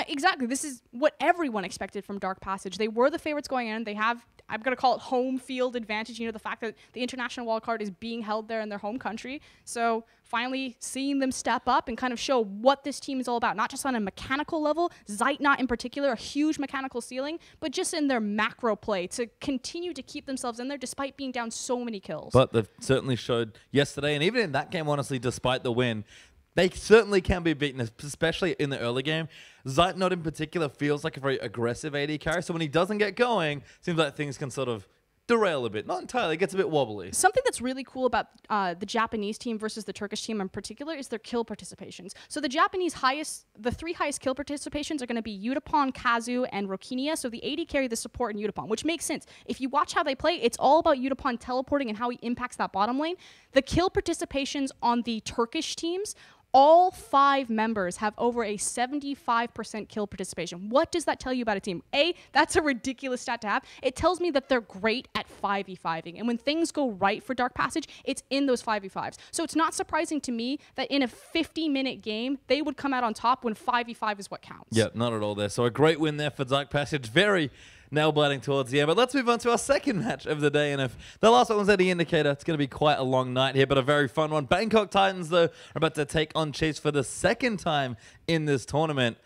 Exactly. This is what everyone expected from Dark Passage. They were the favorites going in. They have, I'm going to call it home field advantage. You know, the fact that the international wildcard is being held there in their home country. So finally seeing them step up and kind of show what this team is all about, not just on a mechanical level, Zeitnot in particular, a huge mechanical ceiling, but just in their macro play to continue to keep themselves in there despite being down so many kills. But they've certainly showed yesterday, and even in that game, honestly, despite the win, they certainly can be beaten, especially in the early game. Zeitnot in particular feels like a very aggressive AD carry, so when he doesn't get going, seems like things can sort of derail a bit. Not entirely, it gets a bit wobbly. Something that's really cool about the Japanese team versus the Turkish team in particular is their kill participations. So the the three highest kill participations are going to be Yutapon, Kazu, and Rokinia. So the AD carry the support in Yutapon, which makes sense. If you watch how they play, it's all about Yutapon teleporting and how he impacts that bottom lane. The kill participations on the Turkish teams, all 5 members have over a 75% kill participation. What does that tell you about a team? A, that's a ridiculous stat to have. It tells me that they're great at 5v5ing. And when things go right for Dark Passage, it's in those 5v5s. So it's not surprising to me that in a 50-minute game, they would come out on top when 5v5 is what counts. Yeah, not at all there. So a great win there for Dark Passage. Very nail-biting towards the end. But let's move on to our second match of the day. And if the last one was any indicator, it's going to be quite a long night here, but a very fun one. Bangkok Titans, though, are about to take on Chiefs for the second time in this tournament.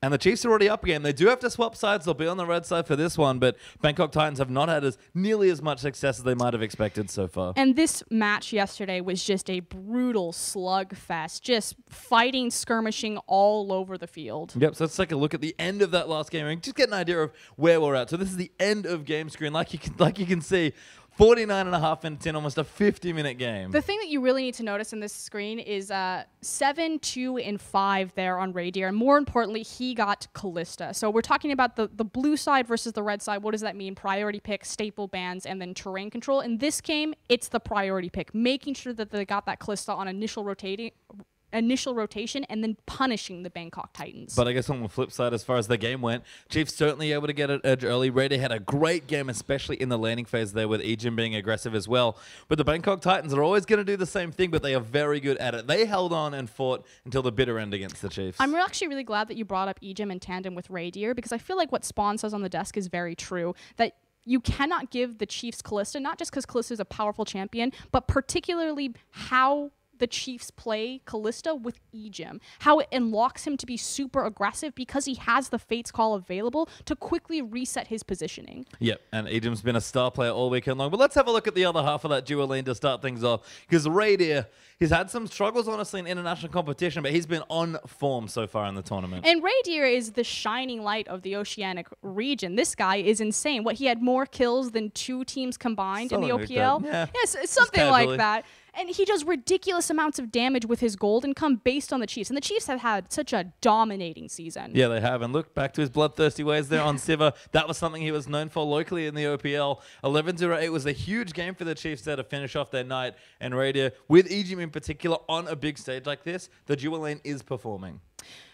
And the Chiefs are already up again. They do have to swap sides. They'll be on the red side for this one, but Bangkok Titans have not had nearly as much success as they might have expected so far. And this match yesterday was just a brutal slugfest, just fighting, skirmishing all over the field. Yep, so let's take a look at the end of that last game and just get an idea of where we're at. So this is the end of game screen. Like you can see, 49.5 minutes in, almost a 50-minute game. The thing that you really need to notice in this screen is 7, 2, and 5 there on Radier. And more importantly, he got Callista. So we're talking about the blue side versus the red side. What does that mean? Priority pick, staple bans, and then terrain control. In this game, it's the priority pick, making sure that they got that Callista on initial rotation and then punishing the Bangkok Titans. But I guess on the flip side, as far as the game went, Chiefs certainly able to get an edge early. Raider had a great game, especially in the landing phase there with Ejim being aggressive as well. But the Bangkok Titans are always going to do the same thing, but they are very good at it. They held on and fought until the bitter end against the Chiefs. I'm actually really glad that you brought up Ejim in tandem with Radier, because I feel like what Spawn says on the desk is very true, that you cannot give the Chiefs Callista, not just because Callista is a powerful champion, but particularly how the Chiefs play Callista with Ejim, how it unlocks him to be super aggressive because he has the Fate's Call available to quickly reset his positioning. Yep, and Ejim's been a star player all weekend long. But let's have a look at the other half of that duo lane to start things off, because Radier, he's had some struggles, honestly, in international competition, but he's been on form so far in the tournament. And Radier is the shining light of the Oceanic region. This guy is insane. What, he had more kills than 2 teams combined in the OPL? Yeah. Yes, something like that. And he does ridiculous amounts of damage with his gold income based on the Chiefs. And the Chiefs have had such a dominating season. Yeah, they have. And look back to his bloodthirsty ways there on Siva. That was something he was known for locally in the OPL. 11-0-8 was a huge game for the Chiefs there to finish off their night. And Radier, with Ejim in particular, on a big stage like this, the dual lane is performing.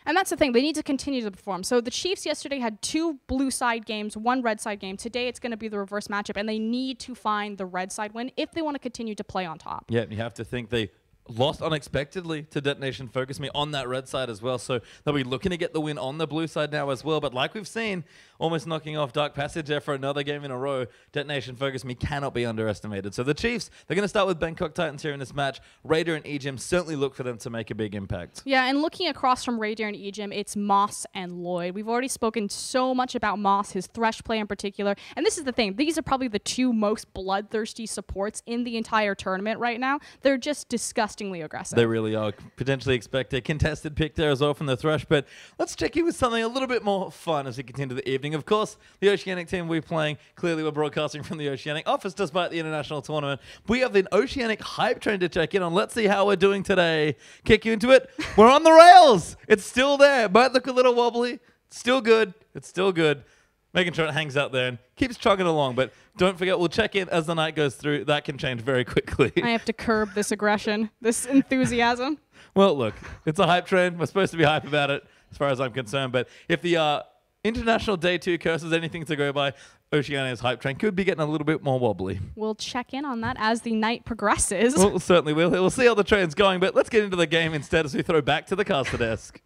And that's the thing. They need to continue to perform. So the Chiefs yesterday had 2 blue side games, 1 red side game. Today it's going to be the reverse matchup, and they need to find the red side win if they want to continue to play on top. Yeah, you have to think they lost unexpectedly to Detonation Focus Me on that red side as well. So they'll be looking to get the win on the blue side now as well. But like we've seen, almost knocking off Dark Passage there for another game in a row, Detonation Focus Me cannot be underestimated. So the Chiefs, they're going to start with Bangkok Titans here in this match. Raider and Ejim certainly look for them to make a big impact. Yeah, and looking across from Raider and Ejim, it's Moss and Lloyd. We've already spoken so much about Moss, his Thresh play in particular. And this is the thing. These are probably the 2 most bloodthirsty supports in the entire tournament right now. They're just disgustingly aggressive. They really are. Potentially expect a contested pick there as well from the Thresh, but let's check in with something a little bit more fun as we continue the evening. Of course, the Oceanic team we're playing, clearly we're broadcasting from the Oceanic office despite the international tournament. We have the Oceanic hype train to check in on. Let's see how we're doing today. Kick you into it. We're on the rails. It's still there. Might look a little wobbly. Still good. It's still good. Making sure it hangs out there and keeps chugging along. But don't forget, we'll check in as the night goes through. That can change very quickly. I have to curb this aggression, this enthusiasm. Well, look, it's a hype train. We're supposed to be hype about it as far as I'm concerned. But if the International Day 2 curse is anything to go by, Oceania's hype train could be getting a little bit more wobbly. We'll check in on that as the night progresses. Well, certainly will. We'll see how the train's going. But let's get into the game instead as we throw back to the caster desk.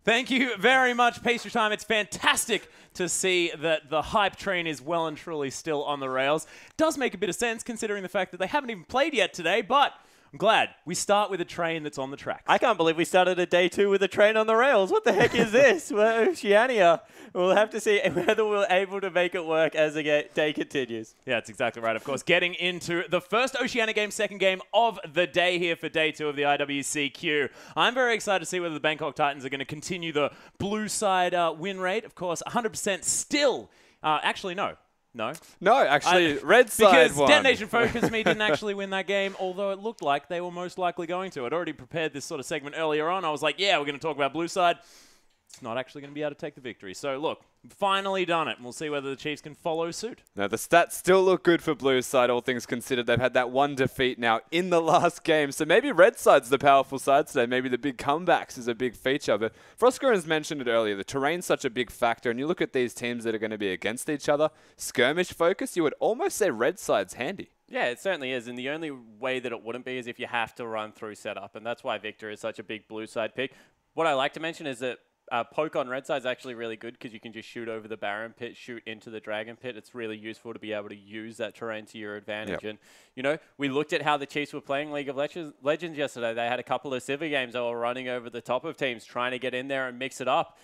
Thank you very much, Pastry Time. It's fantastic to see that the hype train is well and truly still on the rails. Does make a bit of sense considering the fact that they haven't even played yet today, but I'm glad we start with a train that's on the tracks. I can't believe we started a day 2 with a train on the rails. What the heck is this? We're Oceania. We'll have to see whether we're able to make it work as the day continues. Yeah, that's exactly right. Of course, getting into the first Oceanic game, second game of the day here for day 2 of the IWC. I'm very excited to see whether the Bangkok Titans are going to continue the blue side win rate. Of course, 100% still. Actually, no. No, actually, red side because won. Detonation Focus Me didn't actually win that game, although it looked like they were most likely going to. I'd already prepared this sort of segment earlier on. I was like, yeah, we're going to talk about blue side. It's not actually going to be able to take the victory. So, look, finally done it. And we'll see whether the Chiefs can follow suit. Now, the stats still look good for blue side, all things considered. They've had that one defeat now in the last game. So maybe red side's the powerful side today. Maybe the big comebacks is a big feature. But Frosco has mentioned it earlier. The terrain's such a big factor. And you look at these teams that are going to be against each other. Skirmish focus, you would almost say red side's handy. Yeah, it certainly is. And the only way that it wouldn't be is if you have to run through setup. And that's why Victor is such a big blue side pick. What I like to mention is that poke on red side is actually really good because you can just shoot over the Baron pit, shoot into the Dragon pit. It's really useful to be able to use that terrain to your advantage. Yep. And, you know, we looked at how the Chiefs were playing League of Legends yesterday. They had a couple of Civi games that were running over the top of teams, trying to get in there and mix it up.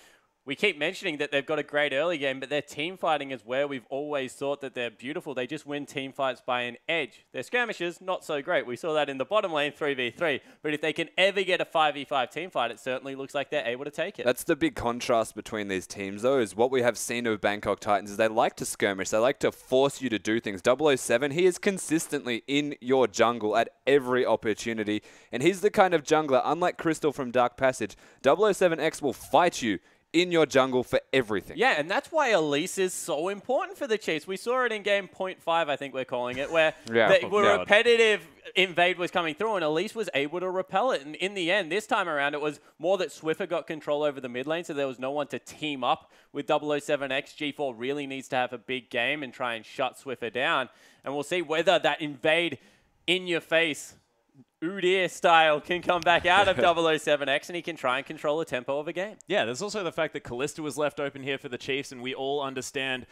We keep mentioning that they've got a great early game, but their team fighting is where we've always thought that they're beautiful. They just win team fights by an edge. Their skirmishes, not so great. We saw that in the bottom lane 3v3. But if they can ever get a 5v5 team fight, it certainly looks like they're able to take it. That's the big contrast between these teams, though, is what we have seen of Bangkok Titans is they like to skirmish. They like to force you to do things. 007, he is consistently in your jungle at every opportunity. And he's the kind of jungler, unlike Crystal from Dark Passage, 007X will fight you in your jungle for everything. Yeah, and that's why Elise is so important for the Chiefs. We saw it in game 0.5, I think we're calling it, where repetitive invade was coming through, and Elise was able to repel it. And in the end, this time around, it was more that Swiffer got control over the mid lane, so there was no one to team up with 007X. G4 really needs to have a big game and try and shut Swiffer down. And we'll see whether that invade in your face Udyr style can come back out of 007X and he can try and control the tempo of a game. Yeah, there's also the fact that Kalista was left open here for the Chiefs, and we all understand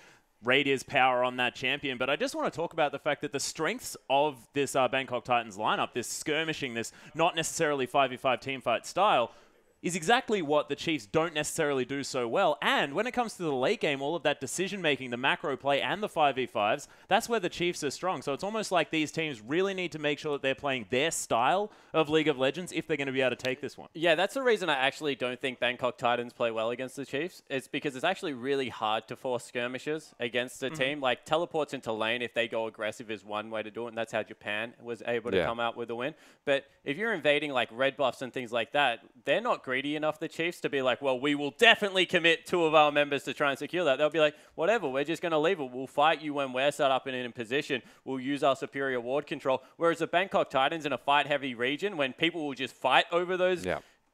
Radier's power on that champion. But I just want to talk about the fact that the strengths of this Bangkok Titans lineup, this skirmishing, this not necessarily 5v5 teamfight style, is exactly what the Chiefs don't necessarily do so well. And when it comes to the late game, all of that decision-making, the macro play, and the 5v5s, that's where the Chiefs are strong. So it's almost like these teams really need to make sure that they're playing their style of League of Legends if they're going to be able to take this one. Yeah, that's the reason I actually don't think Bangkok Titans play well against the Chiefs. It's because it's actually really hard to force skirmishes against a team. Like, teleports into lane if they go aggressive is one way to do it, and that's how Japan was able to come out with a win. But if you're invading, like, red buffs and things like that, they're not greedy enough, the Chiefs, to be like, well, we will definitely commit 2 of our members to try and secure that. They'll be like, whatever, we're just going to leave it. We'll fight you when we're set up and in position. We'll use our superior ward control. Whereas the Bangkok Titans in a fight-heavy region, when people will just fight over those,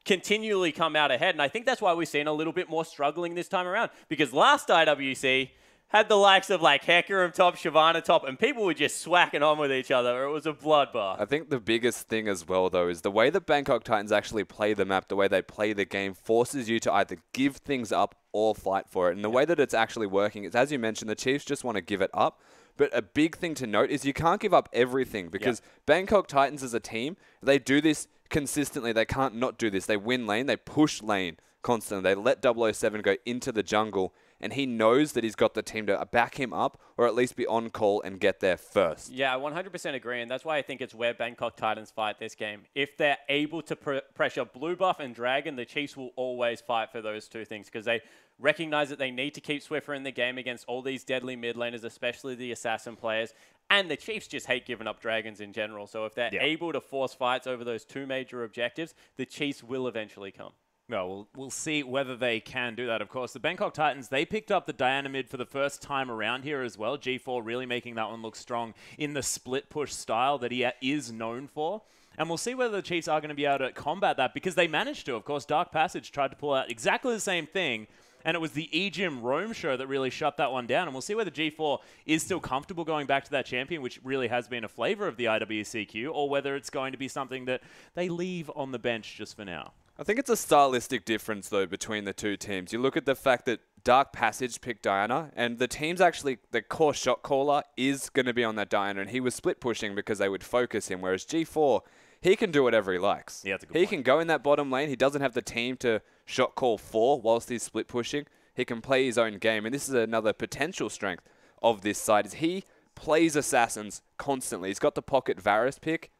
continually come out ahead. And I think that's why we've seen a little bit more struggling this time around. Because last IWC had the likes of like Hecarim top, Shyvana top, and people were just swacking on with each other. It was a bloodbath. I think the biggest thing as well, though, is the way the Bangkok Titans actually play the map, the way they play the game, forces you to either give things up or fight for it. And the way that it's actually working is, as you mentioned, the Chiefs just want to give it up. But a big thing to note is you can't give up everything because Bangkok Titans as a team, they do this consistently. They can't not do this. They win lane. They push lane constantly. They let 007 go into the jungle, and he knows that he's got the team to back him up or at least be on call and get there first. Yeah, I 100% agree, and that's why I think it's where Bangkok Titans fight this game. If they're able to pressure Blue Buff and Dragon, the Chiefs will always fight for those two things because they recognize that they need to keep Swiffer in the game against all these deadly mid laners, especially the assassin players. And the Chiefs just hate giving up dragons in general. So if they're able to force fights over those 2 major objectives, the Chiefs will eventually come. Well, we'll see whether they can do that, of course. The Bangkok Titans, they picked up the Diana mid for the first time around here as well. G4 really making that one look strong in the split push style that he is known for. And we'll see whether the Chiefs are going to be able to combat that because they managed to. Of course, Dark Passage tried to pull out exactly the same thing, and it was the E-Gym Roam show that really shut that one down. And we'll see whether G4 is still comfortable going back to that champion, which really has been a flavor of the IWC, or whether it's going to be something that they leave on the bench just for now. I think it's a stylistic difference, though, between the two teams. You look at the fact that Dark Passage picked Diana, and the team's actually, the core shot caller is going to be on that Diana, and he was split pushing because they would focus him, whereas G4, he can do whatever he likes. Yeah, that's a good He point. can go in that bottom lane. He doesn't have the team to shot call for whilst he's split pushing. He can play his own game, and this is another potential strength of this side, is he plays Assassins constantly. He's got the pocket Varus pick,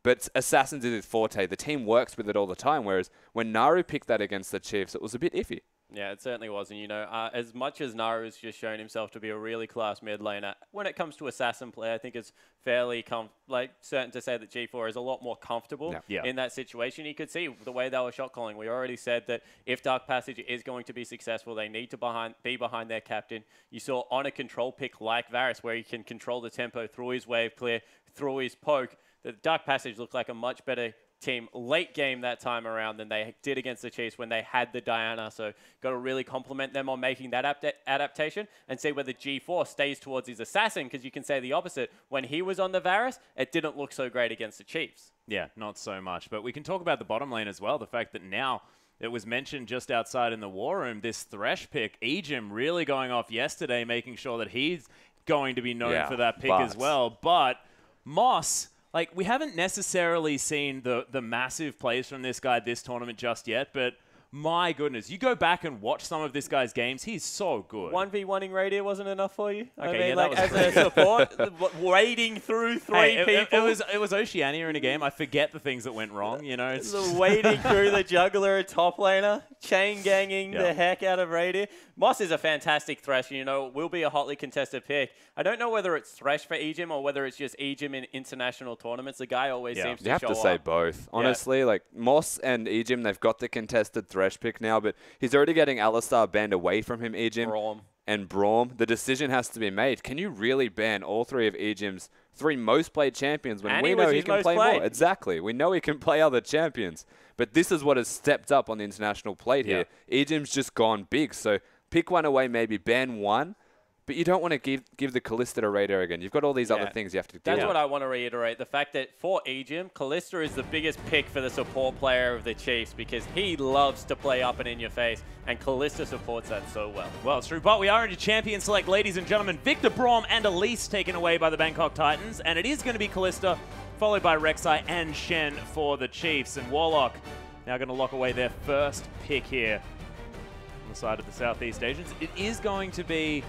but Assassins is his forte. The team works with it all the time, whereas when Naru picked that against the Chiefs, it was a bit iffy. Yeah, it certainly was. And, you know, as much as Naru's just shown himself to be a really class mid laner, when it comes to Assassin play, I think it's fairly certain to say that G4 is a lot more comfortable in that situation. You could see the way they were shot calling. We already said that if Dark Passage is going to be successful, they need to be behind their captain. You saw on a control pick like Varus, where he can control the tempo through his wave clear, through his poke. The Dark Passage looked like a much better team late game that time around than they did against the Chiefs when they had the Diana. So got to really compliment them on making that adaptation and see whether G4 stays towards his Assassin, because you can say the opposite. When he was on the Varus, it didn't look so great against the Chiefs. Yeah, not so much. But we can talk about the bottom lane as well. The fact that now it was mentioned just outside in the war room, this Thresh pick, Ejim really going off yesterday, making sure that he's going to be known for that pick as well. But Moss, like, we haven't necessarily seen the massive plays from this guy this tournament just yet, but my goodness, you go back and watch some of this guy's games, he's so good. 1v1ing Radiant wasn't enough for you? Okay, I mean, yeah, like, that was as a support, wading through three people. It was Oceania in a game. I forget the things that went wrong, you know. It's wading through the juggler and top laner, chain ganging the heck out of Radiant. Moss is a fantastic Thresh, you know, will be a hotly contested pick. I don't know whether it's Thresh for Ejim or whether it's just Ejim in international tournaments. The guy always seems to show up. You have to say both. Honestly, like Moss and Ejim, they've got the contested Thresh pick now, but he's already getting Alistar banned away from him, Ejim. And Braum. The decision has to be made. Can you really ban all three of Ejim's three most played champions when we know he can play more? Exactly. We know he can play other champions. But this is what has stepped up on the international plate here. Ejim's just gone big. So pick one away, maybe ban one. But you don't want to give the Kalista to Raider again. You've got all these other things you have to do. That's what I want to reiterate. The fact that for Ejim, Kalista is the biggest pick for the support player of the Chiefs because he loves to play up and in your face, and Kalista supports that so well. Well, it's true, but we are into champion select, ladies and gentlemen. Victor, Braum, and Elise taken away by the Bangkok Titans, and it is going to be Kalista, followed by Rek'Sai and Shen for the Chiefs. And Warlock now going to lock away their first pick here on the side of the Southeast Asians. It is going to be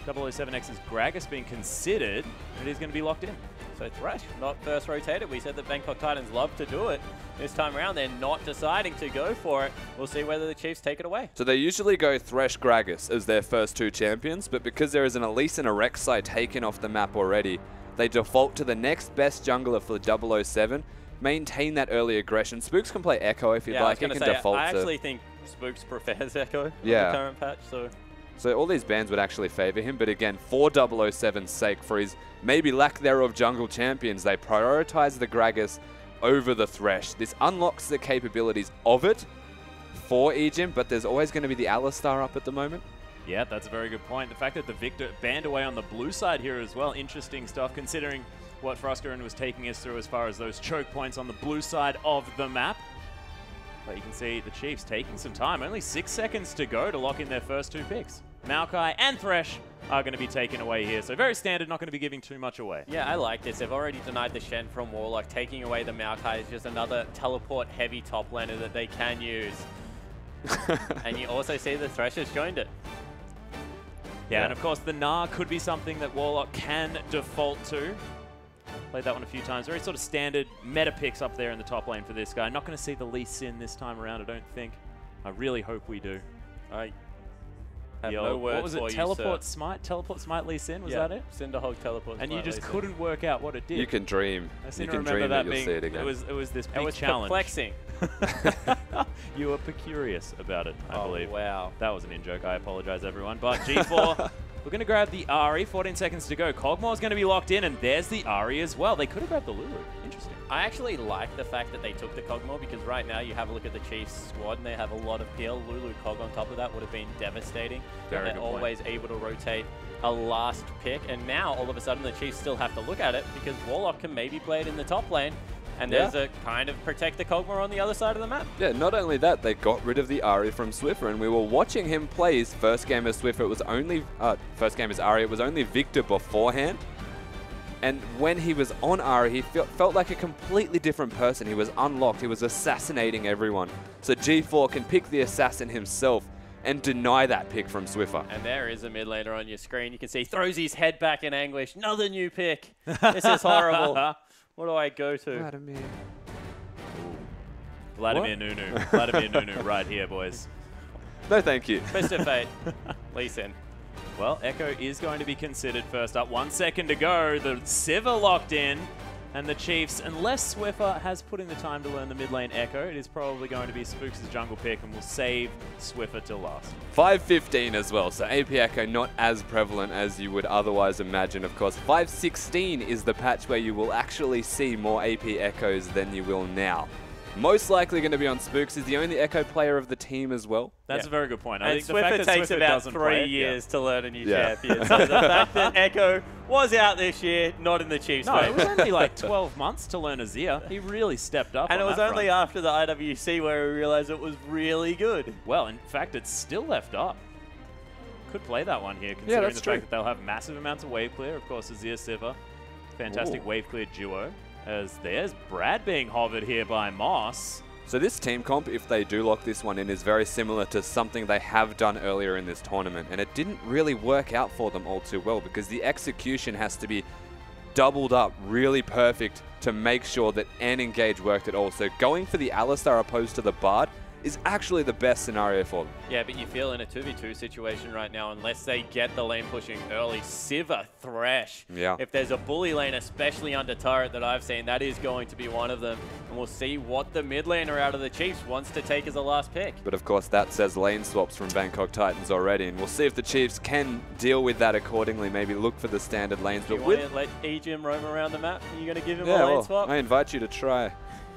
007X's Gragas being considered, and it is going to be locked in. So Thresh, not first rotated. We said the Bangkok Titans love to do it. This time around, they're not deciding to go for it. We'll see whether the Chiefs take it away. So they usually go Thresh Gragas as their first two champions, but because there is an Elise and a Rek'Sai taken off the map already, they default to the next best jungler for 007, maintain that early aggression. Spooks can play Echo if you'd like. He can default I actually think Spooks prefers Echo on the current patch, So all these bans would actually favor him, but again, for 007's sake, for his maybe lack thereof jungle champions, they prioritize the Gragas over the Thresh. This unlocks the capabilities of it for Ejim, but there's always going to be the Alistar up at the moment. Yeah, that's a very good point. The fact that the Victor banned away on the blue side here as well, interesting stuff, considering what Froskerin was taking us through as far as those choke points on the blue side of the map. But you can see the Chiefs taking some time. Only 6 seconds to go to lock in their first two picks. Maokai and Thresh are going to be taken away here. So very standard, not going to be giving too much away. Yeah, I like this. They've already denied the Shen from Warlock. Taking away the Maokai is just another teleport-heavy top laner that they can use. And you also see the Thresh has joined it. Yeah, and of course the Gnar could be something that Warlock can default to. Played that one a few times. Very sort of standard meta picks up there in the top lane for this guy. Not going to see the Lee Sin this time around, I don't think. I really hope we do. I have no words what was it? for you, Teleport sir. Smite? Teleport Smite Lee Sin? Was that it? Cinderhog teleport. And Smite you just Lee Sin. couldn't work out what it did. You can dream. I seem You to can remember dream that you'll being, see it again. it was this It big was challenge. perplexing. You were curious about it, I believe. Wow. That was an in-joke. I apologize, everyone. But G4, we're going to grab the Ahri. 14 seconds to go. Kog'Maw's going to be locked in, and there's the Ahri as well. They could have grabbed the Lulu. Interesting. I actually like the fact that they took the Kog'Maw because right now you have a look at the Chiefs squad and they have a lot of peel. Lulu Kog on top of that would have been devastating. Very and good they're point. always able to rotate a last pick. And now all of a sudden the Chiefs still have to look at it because Warlock can maybe play it in the top lane. And there's a kind of protect the Kog'Maw on the other side of the map. Yeah, not only that, they got rid of the Ahri from Swiffer, and we were watching him play his first game as Swiffer. It was only, first game as Ahri, it was only Victor beforehand. And when he was on Ahri, he felt like a completely different person. He was unlocked, he was assassinating everyone. So G4 can pick the assassin himself and deny that pick from Swiffer. And there is a mid laner on your screen. You can see throws his head back in anguish. Another new pick. This is horrible. What do I go to? Vladimir Nunu. Vladimir Nunu right here, boys. No, thank you. Twisted Fate. Lee Sin. Well, Echo is going to be considered first up. 1 second to go. The Sivir locked in. And the Chiefs, unless Swiffer has put in the time to learn the mid lane Echo, it is probably going to be Spooks' jungle pick, and we'll save Swiffer till last. 515 as well, so AP Echo not as prevalent as you would otherwise imagine, of course. 516 is the patch where you will actually see more AP Echoes than you will now. Most likely going to be on Spooks. Is the only Echo player of the team as well. That's a very good point. And I think the fact Swiffer that takes Swiffer about doesn't 3 years to learn a new Yeah. champion. So the fact that Echo was out this year, not in the Chiefs' No, it was favour. only like 12 months to learn Azir. He really stepped up And it on was that only front. after the IWC where we realised it was really good. Well, in fact, it's still left up. Could play that one here, considering that's the true. fact that they'll have massive amounts of wave clear. Of course, Azir Sivir. Fantastic wave clear duo. As there's Brad being hovered here by Moss. So this team comp, if they do lock this one in, is very similar to something they have done earlier in this tournament. And it didn't really work out for them all too well because the execution has to be doubled up really perfect to make sure that an engage worked at all. So going for the Alistar opposed to the Bard is actually the best scenario for them. Yeah, but you feel in a 2v2 situation right now, unless they get the lane pushing early, Sivir, Thresh. Yeah. If there's a bully lane, especially under turret that I've seen, that is going to be one of them. And we'll see what the mid laner out of the Chiefs wants to take as a last pick. But of course that says lane swaps from Bangkok Titans already, and we'll see if the Chiefs can deal with that accordingly, maybe look for the standard lanes. Do you But want with to let Ejim roam around the map? Are you going to give him yeah, a lane well, swap? I invite you to try.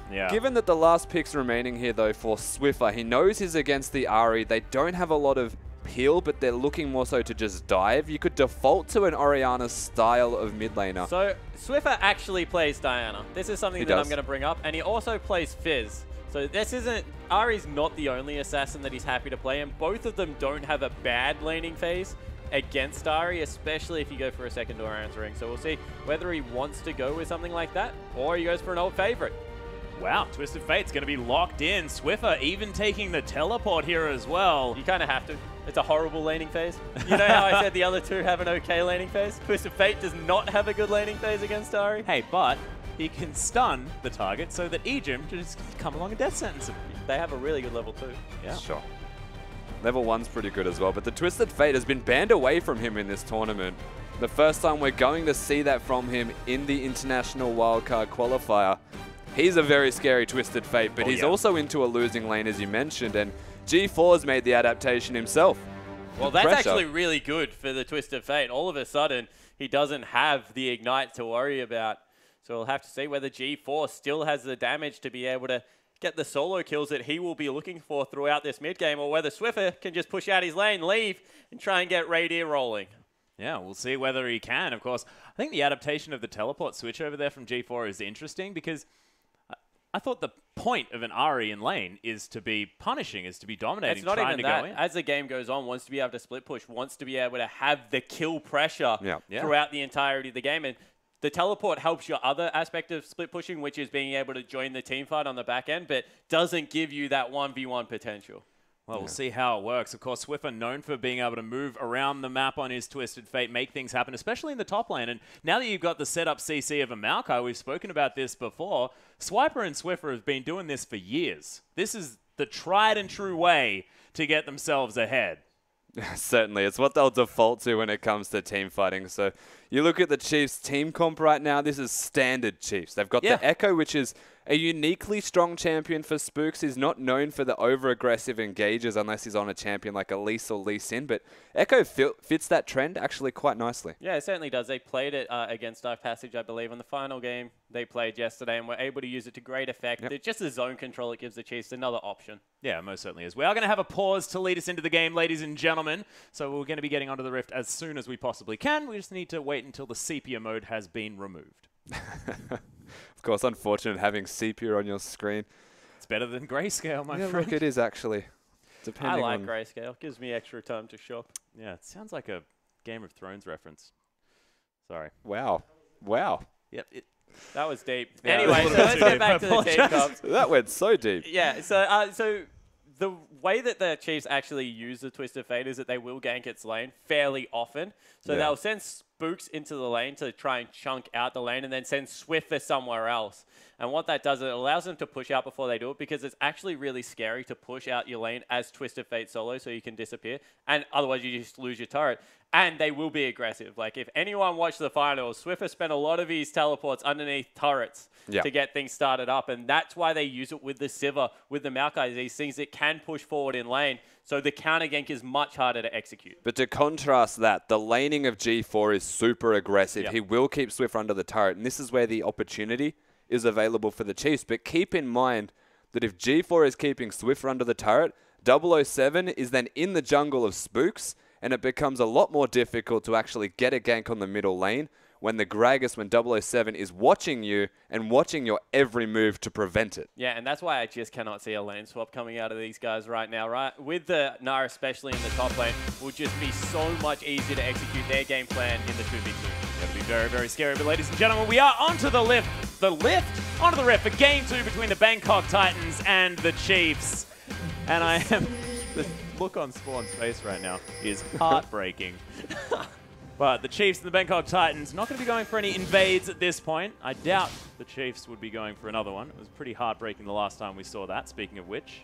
Yeah. Given that the last picks remaining here, though, for Swiffer, he knows he's against the Ahri. They don't have a lot of peel, but they're looking more so to just dive. You could default to an Orianna style of mid laner. So, Swiffer actually plays Diana. This is something He that I'm does. going to bring up. And he also plays Fizz. So this isn't... Ahri's not the only assassin that he's happy to play, and both of them don't have a bad laning phase against Ahri, especially if you go for a second door answering. So we'll see whether he wants to go with something like that, or he goes for an old favorite. Wow, Twisted Fate's going to be locked in. Swiffer even taking the teleport here as well. You kind of have to. It's a horrible laning phase. You know how I said the other two have an okay laning phase? Twisted Fate does not have a good laning phase against Ahri. Hey, but he can stun the target so that Ejim just come along and death sentence him. They have a really good level 2. Yeah. Sure. Level 1's pretty good as well, but the Twisted Fate has been banned away from him in this tournament. The first time we're going to see that from him in the International Wildcard Qualifier. He's a very scary Twisted Fate, but he's also into a losing lane, as you mentioned, and G4's made the adaptation himself. Well, The that's pressure. actually really good for the Twisted Fate. All of a sudden, he doesn't have the Ignite to worry about. So we'll have to see whether G4 still has the damage to be able to get the solo kills that he will be looking for throughout this mid game, or whether Swiffer can just push out his lane, leave, and try and get Radier rolling. Yeah, we'll see whether he can. Of course, I think the adaptation of the teleport switch over there from G4 is interesting because I thought the point of an Ahri in lane is to be punishing, is to be dominating, It's not trying even to that. go in. As the game goes on, wants to be able to split push, wants to be able to have the kill pressure Yeah. throughout the entirety of the game. And the teleport helps your other aspect of split pushing, which is being able to join the team fight on the back end, but doesn't give you that 1v1 potential. Well, we'll see how it works. Of course, Swiffer known for being able to move around the map on his Twisted Fate, make things happen, especially in the top lane. And now that you've got the setup CC of a Maokai, we've spoken about this before, Swiper and Swiffer have been doing this for years. This is the tried and true way to get themselves ahead. Certainly, it's what they'll default to when it comes to team fighting. So you look at the Chiefs team comp right now, this is standard Chiefs. They've got the Echo, which is a uniquely strong champion for Spooks. He's not known for the over-aggressive engages unless he's on a champion like Elise or Lee Sin, but Echo fits that trend actually quite nicely. Yeah, it certainly does. They played it against Dive Passage, I believe, in the final game they played yesterday, and were able to use it to great effect. It's just the zone control it gives the Chiefs another option. Yeah, most certainly is. We are going to have a pause to lead us into the game, ladies and gentlemen. So we're going to be getting onto the Rift as soon as we possibly can. We just need to wait until the sepia mode has been removed. Of course, unfortunate having sepia on your screen. It's better than grayscale, my Yeah, friend. look, it is actually. I Depending like on grayscale. Gives me extra time to shop. Yeah, it sounds like a Game of Thrones reference. Sorry. Wow. Yep. That was deep. Yeah, anyway, a so little let's too get deep. back to the team Apologise. comps. That went so deep. Yeah, so the way that the Chiefs actually use the Twisted Fate is that they will gank its lane fairly often. So Yeah. they'll send Spooks into the lane to try and chunk out the lane and then send Swiffer somewhere else. And what that does, it allows them to push out before they do it because it's actually really scary to push out your lane as Twisted Fate solo so you can disappear. And otherwise you just lose your turret. And they will be aggressive. Like if anyone watched the finals, Swiffer spent a lot of his teleports underneath turrets to get things started up. And that's why they use it with the Sivir, with the Maokai, these things that can push forward in lane. So the counter gank is much harder to execute. But to contrast that, the laning of G4 is super aggressive. Yep. He will keep Swiffer under the turret, and this is where the opportunity is available for the Chiefs. But keep in mind that if G4 is keeping Swiffer under the turret, 007 is then in the jungle of Spooks, and it becomes a lot more difficult to actually get a gank on the middle lane when the Gragas, when 007 is watching you and watching your every move to prevent it. Yeah, and that's why I just cannot see a lane swap coming out of these guys right now, right? With the Nara, especially in the top lane, will just be so much easier to execute their game plan in the 2v2. It'll be very, very scary. But ladies and gentlemen, we are onto the lift. Onto the rift for Game 2 between the Bangkok Titans and the Chiefs. And the look on Spawn's face right now is heartbreaking. But the Chiefs and the Bangkok Titans not going to be going for any invades at this point. I doubt the Chiefs would be going for another one. It was pretty heartbreaking the last time we saw that, speaking of which.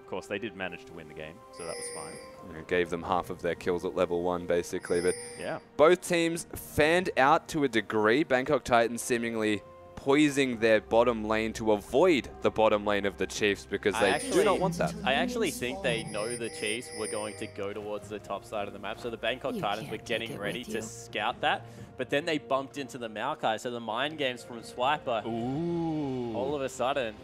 Of course, they did manage to win the game, so that was fine. It gave them half of their kills at level 1, basically. But Yeah. both teams fanned out to a degree. Bangkok Titans seemingly poising their bottom lane to avoid the bottom lane of the Chiefs because they do not want that. I actually think they know the Chiefs were going to go towards the top side of the map. So the Bangkok Titans were getting ready to scout that. But then they bumped into the Maokai. So the mind games from Swiper, all of a sudden,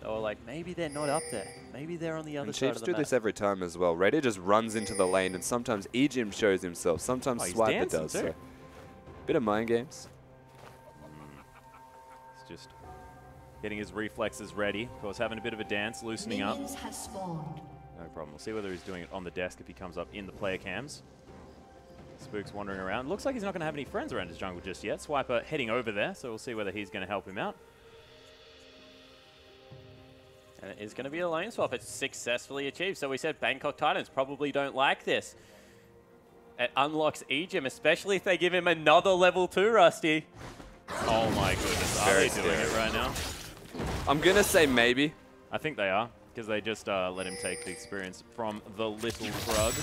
they were like, maybe they're not up there. Maybe they're on the other And side Chiefs of the do map. this every time as well. Raider just runs into the lane and sometimes Ejim shows himself. Sometimes he's Swiper dancing does. too. So. Bit of mind games. It's just getting his reflexes ready. Of course, having a bit of a dance, loosening up. Minions have spawned. No problem. We'll see whether he's doing it on the desk if he comes up in the player cams. Spook's wandering around. Looks like he's not going to have any friends around his jungle just yet. Swiper heading over there, so we'll see whether he's going to help him out. And it is going to be a lane swap. It's successfully achieved. So we said Bangkok Titans probably don't like this. It unlocks Ejim, especially if they give him another level 2, Rusty. Oh my goodness, are Very they doing it right now? I'm going to say maybe. I think they are, because they just let him take the experience from the little frog.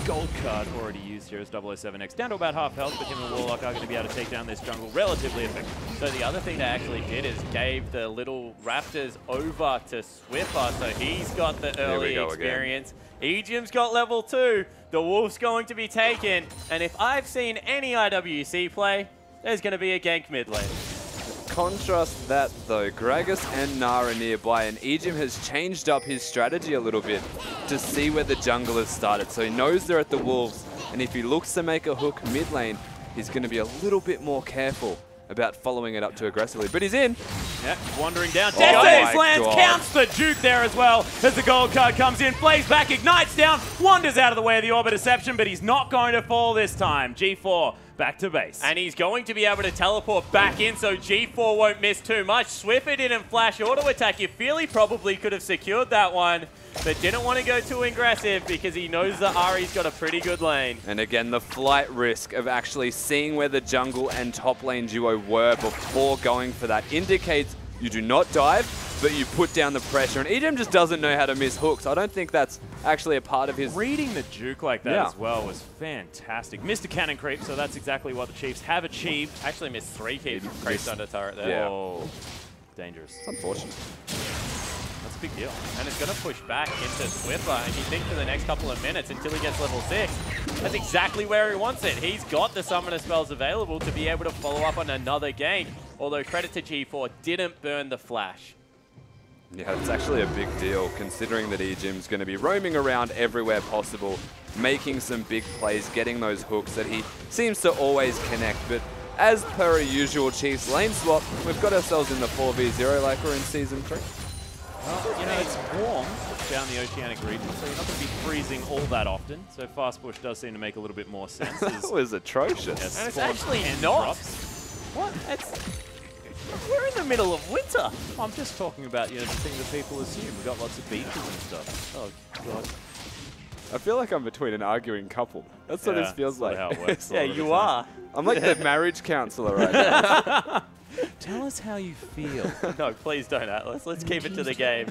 Gold card already used here as 007X. Down to about half health, but him and Warlock are going to be able to take down this jungle relatively effectively. So the other thing they actually did is gave the little Raptors over to Swiffer, so he's got the early go experience. Ejim's got level 2. The Wolf's going to be taken. And if I've seen any IWC play, there's going to be a gank mid lane. Contrast that though, Gragas and Nara nearby, and Ejim has changed up his strategy a little bit to see where the jungle has started. So he knows they're at the Wolves, and if he looks to make a hook mid lane, he's going to be a little bit more careful about following it up too aggressively. But he's in. Yep, wandering down. Oh Death my lands, God. counts the juke there as well as the gold card comes in. Flays back, ignites down, wanders out of the way of the Orbit Deception, but he's not going to fall this time. G4 back to base. And he's going to be able to teleport back in, so G4 won't miss too much. Swiffer didn't flash auto attack. You feel he probably could have secured that one, but didn't want to go too aggressive because he knows that Ari's got a pretty good lane. And again, the flight risk of actually seeing where the jungle and top lane duo were before going for that indicates you do not dive, but you put down the pressure. And Ejim just doesn't know how to miss hooks. I don't think that's actually a part of his... Reading the juke like that Yeah. as well was fantastic. Missed a cannon creep, so that's exactly what the Chiefs have achieved. Actually missed 3 creeps under turret there. Yeah. Oh, dangerous. It's unfortunate. That's a big deal. And it's going to push back into Swiffer, and you think for the next couple of minutes until he gets level 6, that's exactly where he wants it. He's got the summoner spells available to be able to follow up on another gank, although credit to G4, didn't burn the flash. Yeah, it's actually a big deal considering that Ejim's going to be roaming around everywhere possible, making some big plays, getting those hooks that he seems to always connect. But as per usual, Chiefs lane swap. We've got ourselves in the 4v0 like we're in Season 3. Well, you know, it's warm down the Oceanic region, so you're not going to be freezing all that often. So fast push does seem to make a little bit more sense. That was atrocious. Yes, And it's spawn actually 10 not. drops. What? We're in the middle of winter. I'm just talking about, you know, the thing that people assume. We've got lots of beaches and stuff. Oh, God. I feel like I'm between an arguing couple. That's what this feels like. How it works a Yeah, lot of the you time. are. I'm like the marriage counselor right now. Tell us how you feel. No, please don't, Atlas. Let's keep it to the game.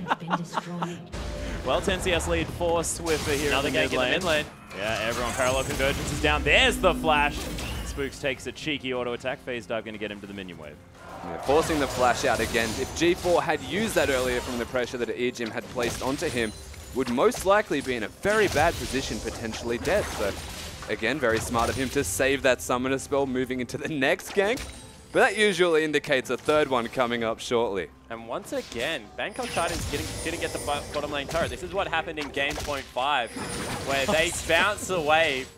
Well, 10CS lead for Swiffer here Another in the gank in the mid lane. Yeah, everyone parallel convergence is down. There's the flash. Spooks takes a cheeky auto attack. Phase dive going to get him to the minion wave. Yeah, forcing the flash out again. If G4 had used that earlier from the pressure that Ejim had placed onto him, would most likely be in a very bad position, potentially dead. So, again, very smart of him to save that summoner spell moving into the next gank. But that usually indicates a third one coming up shortly. And once again, Bangkok Titans didn't get the bottom lane turret. This is what happened in game point 5, where they bounced the wave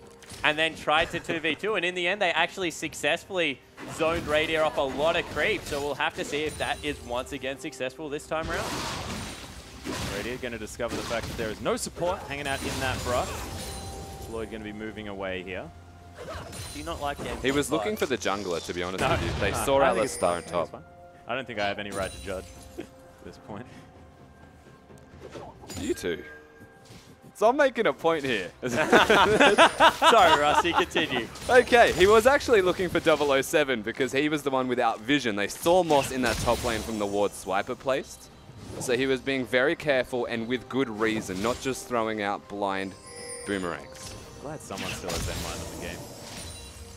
and then tried to 2v2. And in the end, they actually successfully zoned Radier off a lot of creep. So we'll have to see if that is once again successful this time around. Radier going to discover the fact that there is no support hanging out in that brush. Lloyd going to be moving away here. Do you not like game He was 5? looking for the jungler, to be honest with you. They saw I out think the it's star fine. on I think it's top. fine. I don't think I have any right to judge at this point. You two. So I'm making a point here. Sorry, Rusty, continue. Okay, he was actually looking for 007 because he was the one without vision. They saw Moss in that top lane from the ward Swiper placed. So he was being very careful and with good reason, not just throwing out blind boomerangs. Glad someone still has their mind on the game.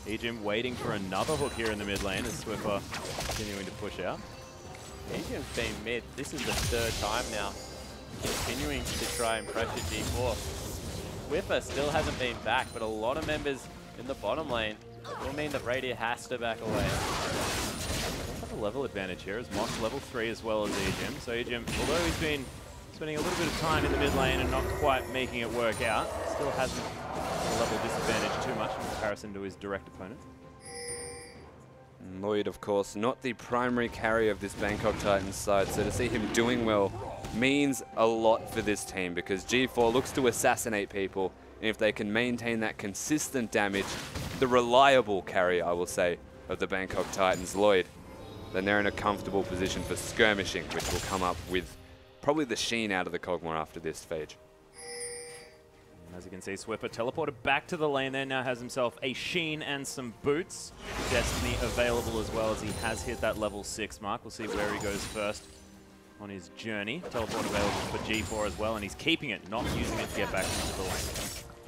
Ejim waiting for another hook here in the mid lane as Swiffer continuing to push out. Ejim's been mid. This is the third time now. Continuing to try and pressure G4. Swiffer still hasn't been back, but a lot of members in the bottom lane will mean that Radier has to back away. Have a level advantage here as Moss level 3 as well as Ejim. So Ejim, although he's been spending a little bit of time in the mid lane and not quite making it work out, still hasn't a level disadvantage too much in comparison to his direct opponent. Lloyd, of course, not the primary carry of this Bangkok Titans side, so to see him doing well means a lot for this team because G4 looks to assassinate people, and if they can maintain that consistent damage, the reliable carry, I will say, of the Bangkok Titans, Lloyd, then they're in a comfortable position for Skirmishing, which will come up with probably the sheen out of the Kog'Maw after this phase. As you can see, Swiffer teleported back to the lane there, now has himself a Sheen and some boots. Destiny available as well as he has hit that level 6 mark. We'll see where he goes first on his journey. Teleport available for G4 as well, and he's keeping it, not using it to get back into the lane.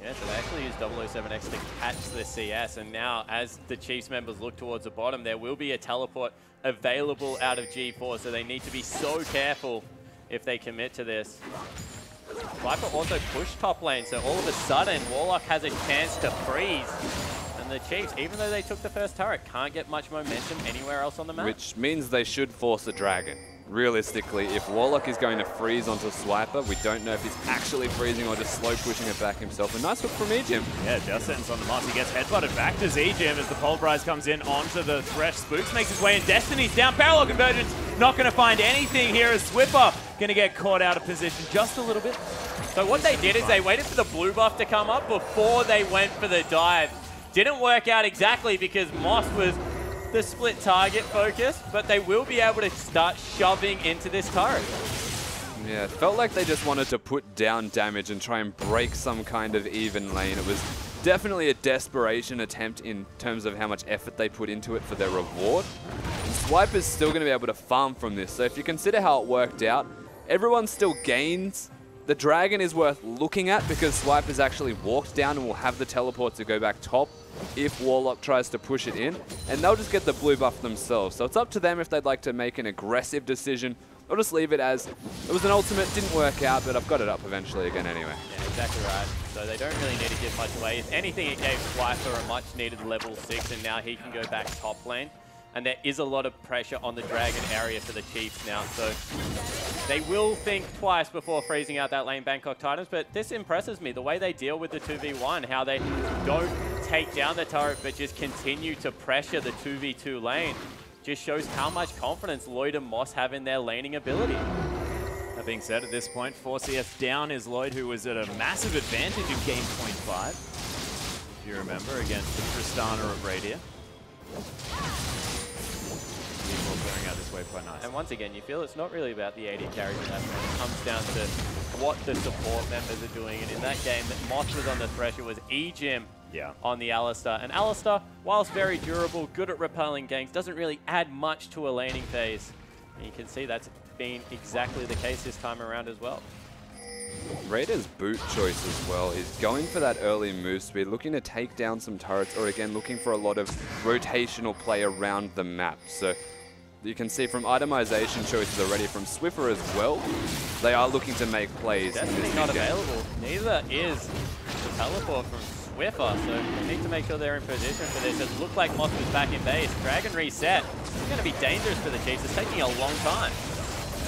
Yeah, so they actually used 007X to catch the CS, and now as the Chiefs members look towards the bottom, there will be a teleport available out of G4, so they need to be so careful if they commit to this. Viper also pushed top lane, so all of a sudden, Warlock has a chance to freeze. And the Chiefs, even though they took the first turret, can't get much momentum anywhere else on the map. Which means they should force a dragon. Realistically, if Warlock is going to freeze onto Swiper, we don't know if he's actually freezing or just slow pushing it back himself. A nice hook from Ejim. Yeah, Death Sentence on the Moss. He gets headbutted back to Ejim as the Pulverize comes in onto the Thresh. Spooks makes his way in. Destiny's down. Parallel Convergence not going to find anything here as Swiffer going to get caught out of position just a little bit. So what they did is they waited for the blue buff to come up before they went for the dive. Didn't work out exactly because Moss was the split target focus, but they will be able to start shoving into this turret. Yeah, it felt like they just wanted to put down damage and try and break some kind of even lane. It was definitely a desperation attempt in terms of how much effort they put into it for their reward. And Swiper's still going to be able to farm from this. So if you consider how it worked out, everyone still gains. The dragon is worth looking at because Swiper's actually walked down and will have the teleport to go back top if Warlock tries to push it in, and they'll just get the blue buff themselves. So it's up to them if they'd like to make an aggressive decision or just leave it as it was an ultimate, didn't work out, but I've got it up eventually again anyway. Yeah, exactly right. So they don't really need to give much away. If anything, it gave Swiper a much needed level 6, and now he can go back top lane. And there is a lot of pressure on the dragon area for the Chiefs now, so they will think twice before freezing out that lane Bangkok Titans, but this impresses me, the way they deal with the 2v1, how they don't take down the turret, but just continue to pressure the 2v2 lane. Just shows how much confidence Lloyd and Moss have in their laning ability. That being said, at this point, 4 CS down is Lloyd, who was at a massive advantage in game point 5. If you remember, against the Tristana of Radiant. People clearing out this wave quite nice. And once again, you feel it's not really about the AD carries in that game. It comes down to what the support members are doing. And in that game, that Moss was on the Thresh, it was eGym on the Alistar. And Alistar, whilst very durable, good at repelling ganks, doesn't really add much to a laning phase. And you can see that's been exactly the case this time around as well. Raider's boot choice as well. He's going for that early move speed, looking to take down some turrets, or again, looking for a lot of rotational play around the map. So you can see from itemization choices already from Swiffer as well, they are looking to make plays. Definitely not available. Neither is the teleport from Swiffer, so they need to make sure they're in position for this. It looked like Moss was back in base. Dragon reset. It's going to be dangerous for the Chiefs. It's taking a long time.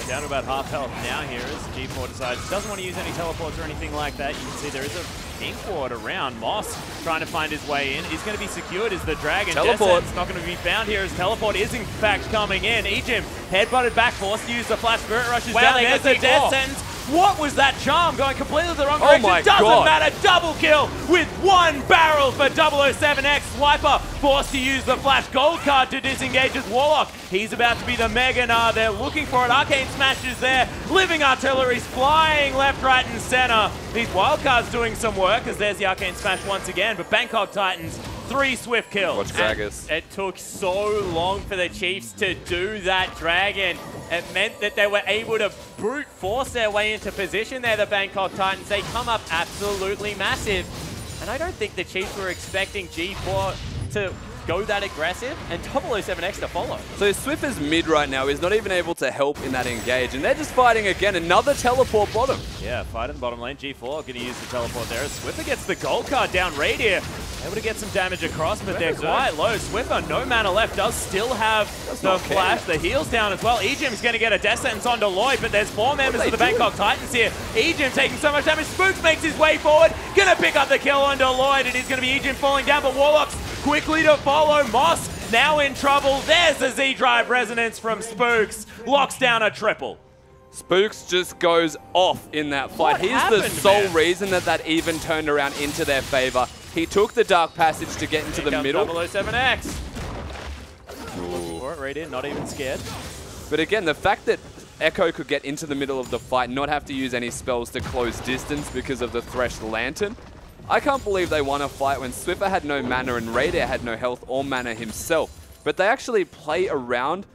Down to about half health now here as G4 decides doesn't want to use any teleports or anything like that. You can see there is a pink ward around. Moss trying to find his way in. He's going to be secured as the Dragon. Teleport. It's not going to be found here as teleport is in fact coming in. eGym headbutted back, forced to use the flash spirit rushes down. There's the death sentence. What was that charm going completely the wrong direction? My Doesn't God. matter. Double kill with one barrel for 007X. Swiper forced to use the flash gold card to disengage his Warlock. He's about to be the Mega Gnar. They're looking for it. Arcane Smash is there. Living Artillery's flying left, right, and center. These wildcards doing some work as there's the Arcane Smash once again. But Bangkok Titans, 3 swift kills. Watch Gragas. It took so long for the Chiefs to do that Dragon. It meant that they were able to brute force their way into position there, the Bangkok Titans. They come up absolutely massive. And I don't think the Chiefs were expecting G4 to go that aggressive and 007X to follow. So Swiffer's mid right now is not even able to help in that engage, and they're just fighting again. Another teleport bottom. Yeah, fight in the bottom lane. G4 going to use the teleport there. Swiffer gets the gold card down. Radiant able to get some damage across, but they're quite low. Swiffer, no mana left, does still have the flash. The heal's down as well. eGym's going to get a death sentence onto Lloyd, but there's 4 members of the Bangkok Titans here. eGym taking so much damage. Spooks makes his way forward. Going to pick up the kill onto Lloyd. It is going to be eGym falling down, but Warlock's quickly to follow. Moss now in trouble. There's the Z-Drive resonance from Spooks. Locks down a triple. Spooks just goes off in that fight. What He's happened, the sole man? reason that even turned around into their favor. He took the Dark Passage to get into the middle. 007X. Radiant, not even scared. But again, the fact that Echo could get into the middle of the fight, not have to use any spells to close distance because of the Thresh Lantern. I can't believe they won a fight when Swiffer had no mana and Radiant had no health or mana himself. But they actually play around,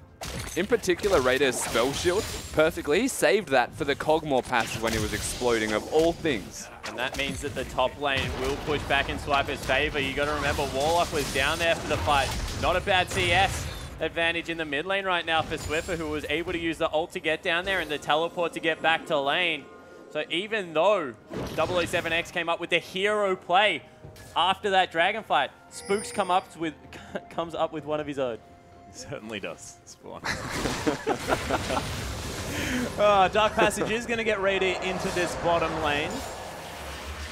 in particular Raider's Spell Shield, perfectly. He saved that for the Cogmore passive when he was exploding, of all things. And that means that the top lane will push back in Swiper's favor. You got to remember, Warlock was down there for the fight. Not a bad CS advantage in the mid lane right now for Swiffer, who was able to use the ult to get down there and the teleport to get back to lane. So even though 007X came up with the hero play after that dragon fight, Spooks comes up with one of his own. He certainly does, Spawn. Dark Passage is going to get Raider into this bottom lane.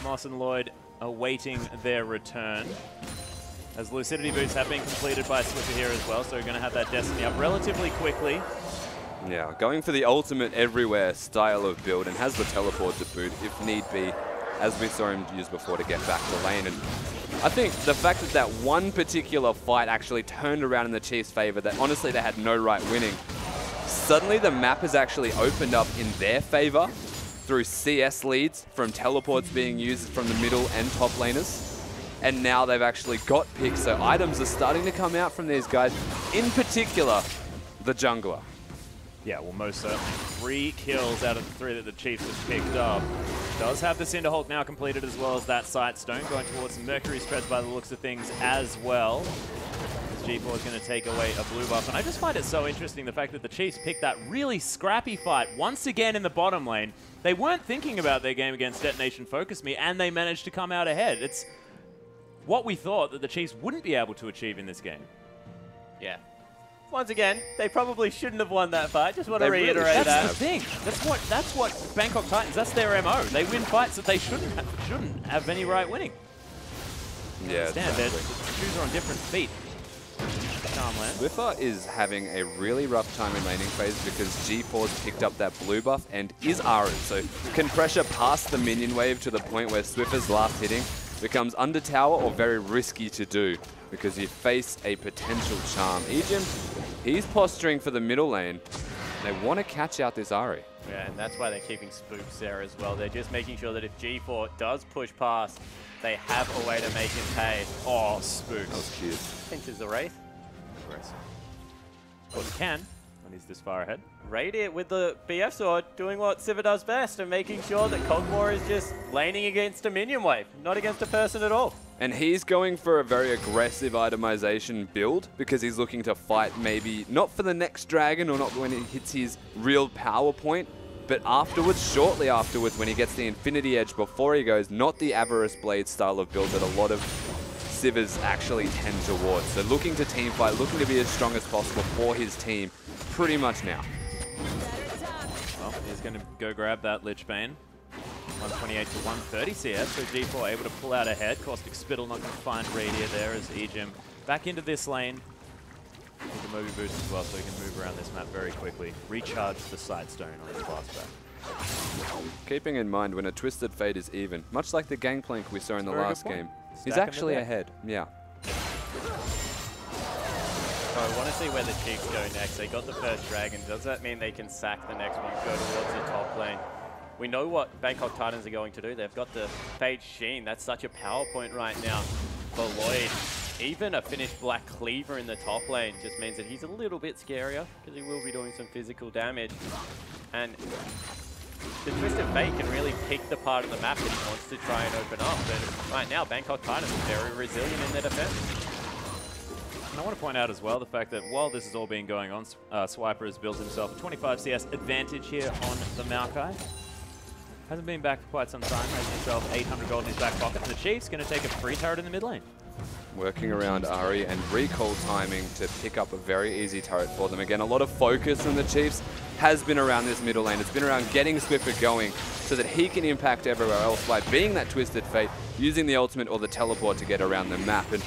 Moss and Lloyd awaiting their return. As Lucidity Boots have been completed by Swiffer here as well, so we're going to have that Destiny up relatively quickly. Yeah, going for the ultimate everywhere style of build, and has the teleport to boot if need be, as we saw him use before, to get back to lane. And I think the fact that that one particular fight actually turned around in the Chiefs' favor, that honestly they had no right winning, suddenly the map has actually opened up in their favor through CS leads from teleports being used from the middle and top laners. And now they've actually got picks, so items are starting to come out from these guys, in particular, the jungler. Yeah, well, most certainly. 3 kills out of the 3 that the Chiefs have picked up. Does have the Cinderhulk now completed, as well as that Sightstone, going towards some Mercury Spreads by the looks of things as well. As G4 is going to take away a blue buff. And I just find it so interesting, the fact that the Chiefs picked that really scrappy fight once again in the bottom lane. They weren't thinking about their game against Detonation Focus Me, and they managed to come out ahead. It's what we thought that the Chiefs wouldn't be able to achieve in this game. Yeah. Once again, they probably shouldn't have won that fight. Just want to They really reiterate That's that. the thing. That's what Bangkok Titans, that's their MO. They win fights that they shouldn't have any right winning. Yeah, Understand that exactly. the shoes are on different feet. Charmland. Swiffer is having a really rough time in laning phase because G4's picked up that blue buff and is Aru, so can pressure past the minion wave to the point where Swiffer's last hitting becomes under tower or very risky to do because you face a potential charm. Ejim, he's posturing for the middle lane. They want to catch out this Ahri. Yeah, and that's why they're keeping Spooks there as well. They're just making sure that if G4 does push past, they have a way to make him pay. Oh, Spooks. That was cute. Pinches the Wraith. Aggressive. Well, he can when he's this far ahead. Radiant with the BF sword doing what Sivir does best and making sure that Kog'Maw is just laning against a minion wave, not against a person at all. And he's going for a very aggressive itemization build because he's looking to fight maybe not for the next dragon or not when he hits his real power point, but afterwards, shortly afterwards, when he gets the Infinity Edge before he goes, not the Avarice Blade style of build that a lot of Sivers actually tend towards. So looking to team fight, looking to be as strong as possible for his team pretty much now. Well, he's going to go grab that Lich Bane. 128 to 130 CS, so G4 able to pull out ahead. Caustic Spittle not going to find Radia there as Ejim back into this lane. With the Moby Boost as well, so he can move around this map very quickly. Recharge the Sidestone on his fastback. Keeping in mind when a Twisted Fate is even, much like the Gangplank we saw in the Very good last point. game, Stack he's him in actually there. ahead. Yeah. So I want to see where the Chiefs go next. They got the first dragon. Does that mean they can sack the next one, go towards the top lane? We know what Bangkok Titans are going to do. They've got the Fade Sheen. That's such a power point right now for Lloyd. Even a finished Black Cleaver in the top lane just means that he's a little bit scarier because he will be doing some physical damage. And the Twisted Fate can really pick the part of the map that he wants to try and open up. And right now, Bangkok Titans are very resilient in their defense. And I want to point out as well the fact that while this has all been going on, Swiper has built himself a 25 CS advantage here on the Maokai. Hasn't been back for quite some time, has himself 800 gold in his back pocket, and the Chiefs going to take a free turret in the mid lane. Working around Ahri and recall timing to pick up a very easy turret for them. Again, a lot of focus from the Chiefs has been around this middle lane. It's been around getting Swiffer going so that he can impact everywhere else by being that Twisted Fate, using the ultimate or the teleport to get around the map. And